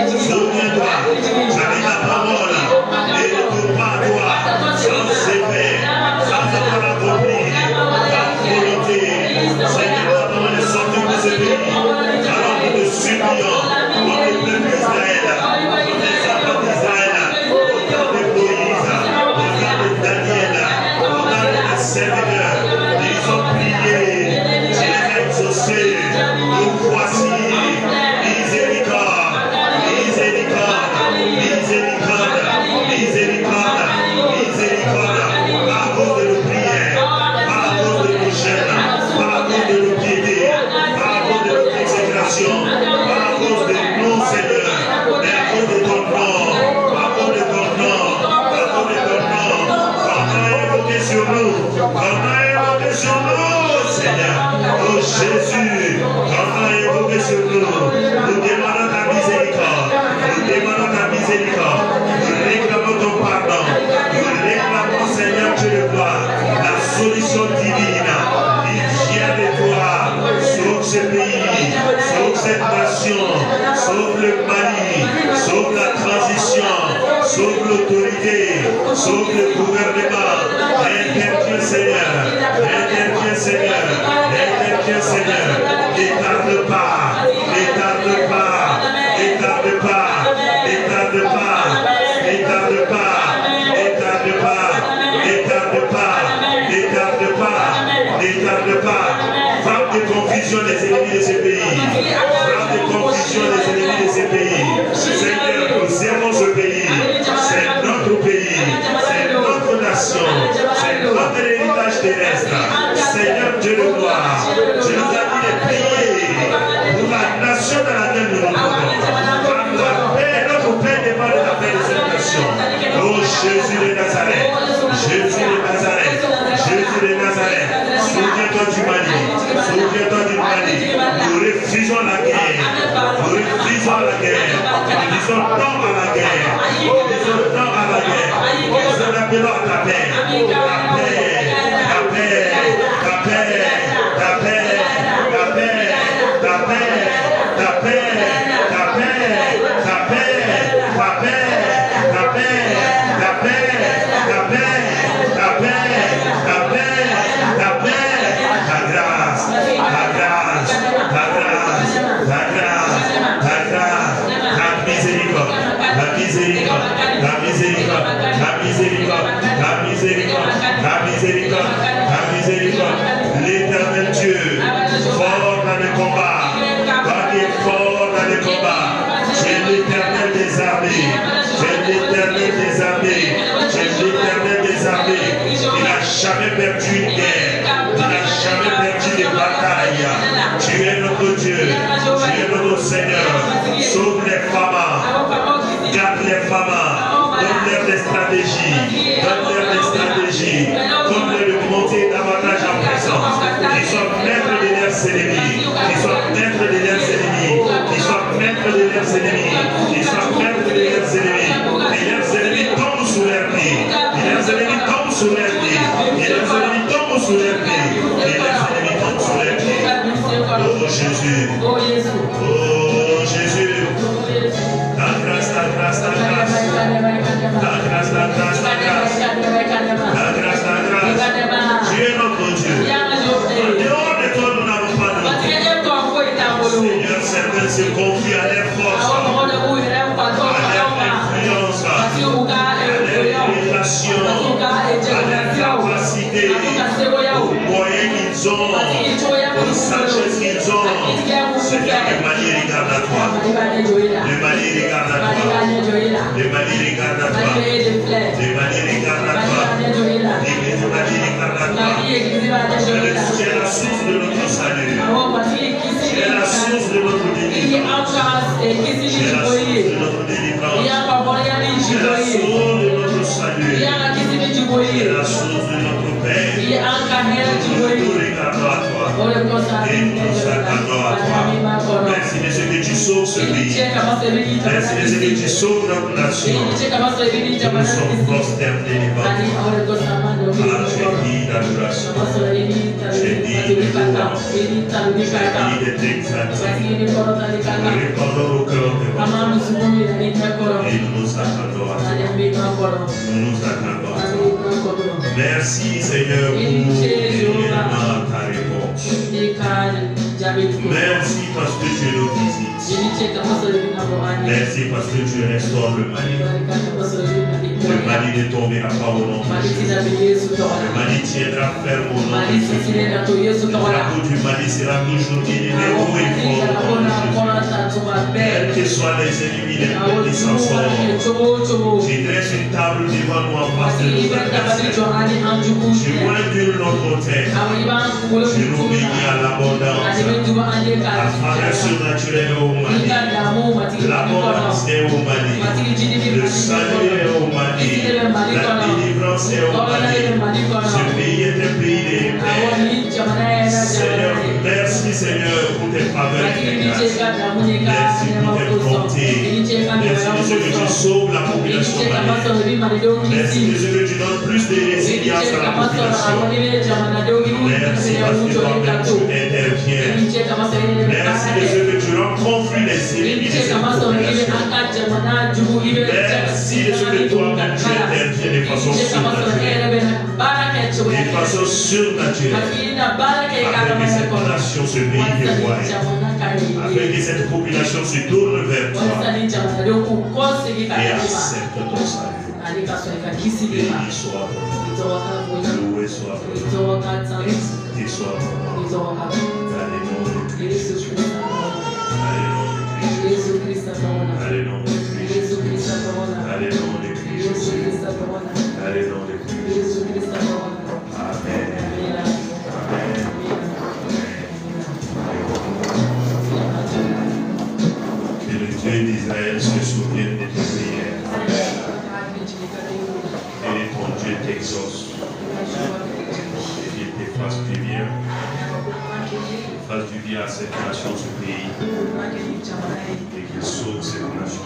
Souviens-toi, j'avais la parole et ne tourne pas à toi sans effet, sans avoir accompli ta volonté. Seigneur, la parole est sortie de ce pays. Alors nous te supplions, pour le peuple d'Israël, pour les enfants d'Israël, au temps de Moïse, au temps de Daniel, au temps de tes serviteurs, ils ont prié, tu les as exaucés. Nous voici, miséricorde, miséricorde, miséricorde, miséricorde, miséricorde, pas à cause de nos prières, pas à cause de nos chaînes, pas à cause de nos piétés, pas à cause de nos consécrations, pas à cause de nous, Seigneur, mais à cause de ton nom, à cause de ton nom, à cause de ton nom. Ton nom est évoqué sur nous, ton nom est évoqué sur nous, Seigneur. Oh Jésus, ton nom est évoqué sur nous. Nous demandons ta miséricorde, nous demandons ta miséricorde, nous réclamons ton pardon, nous réclamons, Seigneur Dieu de gloire, la solution divine qui vient de toi. Sauve ce pays, sauve cette nation, sauve le Mali, sauve la transition, sauve l'autorité, sauve le gouvernement. Interviens Seigneur, interviens Seigneur, interviens Seigneur. Ne tarde pas, ne tarde pas, ne tarde pas, ne tarde pas, ne tarde pas, ne tarde pas, ne tarde pas, ne tarde pas, ne tarde pas. Frappe de confusion les ennemis de ce pays. Frappe de confusion les ennemis de ce pays. Seigneur, nous aimons ce pays. C'est notre pays. C'est notre nation. C'est notre héritage terrestre. Seigneur Dieu de gloire, je nous ai dit de prier pour la nation dans laquelle nous nous trouvons. Car la paix, notre paix dépend de la paix de cette nation. Oh Jésus de Nazareth, Jésus de Nazareth, Jésus de Nazareth, souviens-toi du Mali, souviens-toi du Mali. Nous refusons la guerre, nous refusons la guerre, nous disons non à la guerre, nous disons non à la guerre, nous en appelons à ta paix, la paix, la paix, la paix, la paix, la paix, la paix, la paix, la paix, la paix, la paix, la paix, la paix, la paix, la paix, la paix, la paix, la grâce, la grâce, la grâce, la grâce, la grâce, la miséricorde, la miséricorde, la miséricorde, la miséricorde, la miséricorde, la miséricorde, la miséricorde. L'Éternel Dieu, fort dans le combat, toi qui es fort dans le combat, tu es l'Éternel des armées, tu es l'Éternel des armées, tu es l'Éternel des armées. Il n'a jamais perdu une guerre, il n'a jamais perdu de bataille. Tu es notre Dieu, tu es notre Seigneur. Sauve les femmes, garde les femmes, donne-leur des stratégies, donne-leur des stratégies, donne-leur de monter davantage en présence. Ils sont maîtres de leurs ennemis, ils sont maîtres de leurs ennemis, ils sont maîtres de leurs ennemis, ils sont maîtres de leurs ennemis. Et leurs ennemis tombent sous leurs pieds, et leurs ennemis tombent sous leurs pieds, et leurs ennemis tombent sous leurs pieds, et leurs ennemis tombent sous leurs pieds. Oh Jésus, oh Jésus, ta grâce, ta grâce, ta grâce, ta grâce, ta grâce, ta grâce, ta grâce, ta grâce. Tu es notre Dieu. En dehors de toi, nous n'avons pas de Dieu. Seigneur, certains se confient à leur force, à leur influence, à leur relation, à leur capacité, aux moyens qu'ils ont, aux sagesses qu'ils ont. Seigneur, le Mali regarde à toi. Le Mali regarde à toi. Le Mali regarde à toi. Le Mali regarde à toi. L'Église du Mali regarde à toi. Tu es la source de notre salut. Tu es la source de notre délivrance. Tu es la source de notre délivrance. Tu es la source de notre salut. Tu es la source de notre paix. Nous regardons à toi. Et nous nous attendons à toi. Merci de ce que tu sauves sauves ce pays. Merci de ce que tu sauves notre nation. Nous sommes prosternés devant toi. Ah, j'ai dit d'adoration. J'ai dit de louange. J'ai dit de t'exalter. Répandons au cœur de votre. Et nous nous attendons à toi. Nous nous attendons à toi. Merci Seigneur pour réellement ta réponse. Merci parce que tu nous visites. Merci parce que tu restaures le Mali. Le Mali ne tombera pas au nom de Jésus. Le Mali tiendra ferme au nom de Jésus. Le drapeau du Mali sera toujours élevé haut et fort au nom de Jésus. Quels que soient les ennemis, les peuples qui s'en sortent, tu dresses une table devant nous en face de nos adversaires. Tu moindures notre tête. Tu nous bénis à l'abondance. La faveur surnaturelle au Mali. L'abondance est au Mali. Le salut est au Mali. La délivrance est au Mali. Ce pays est un pays de paix. Seigneur, merci Seigneur pour tes faveurs et tes grâces. Merci pour tes bontés. Merci de ce que tu sauves la population malienne. Merci de ce que tu donnes plus de résilience à la population. Merci parce que toi-même tu interviens. Merci de ce que tu rends confus les ennemis de cette population. Merci de ce que toi-même tu interviens de façon surnaturelle. De façon surnaturelle. Afin que cette nation, ce pays te voie. Afin que cette population se tourne vers toi. Et accepte ton salut. Béni soit ton nom. Loué soit ton nom. Exalté soit ton nom. Dans le nom de Christ. Dans le nom de Christ. Dans le nom de Christ. Dans le nom de Christ. Dans le nom de Christ. Amen. Amen. Que le Dieu d'Israël se souvienne de tes prières. Et ton Dieu t'exauce. Et qu'il te fasse du bien. Fasse du bien à cette nation, ce pays. Et qu'il sauve cette nation.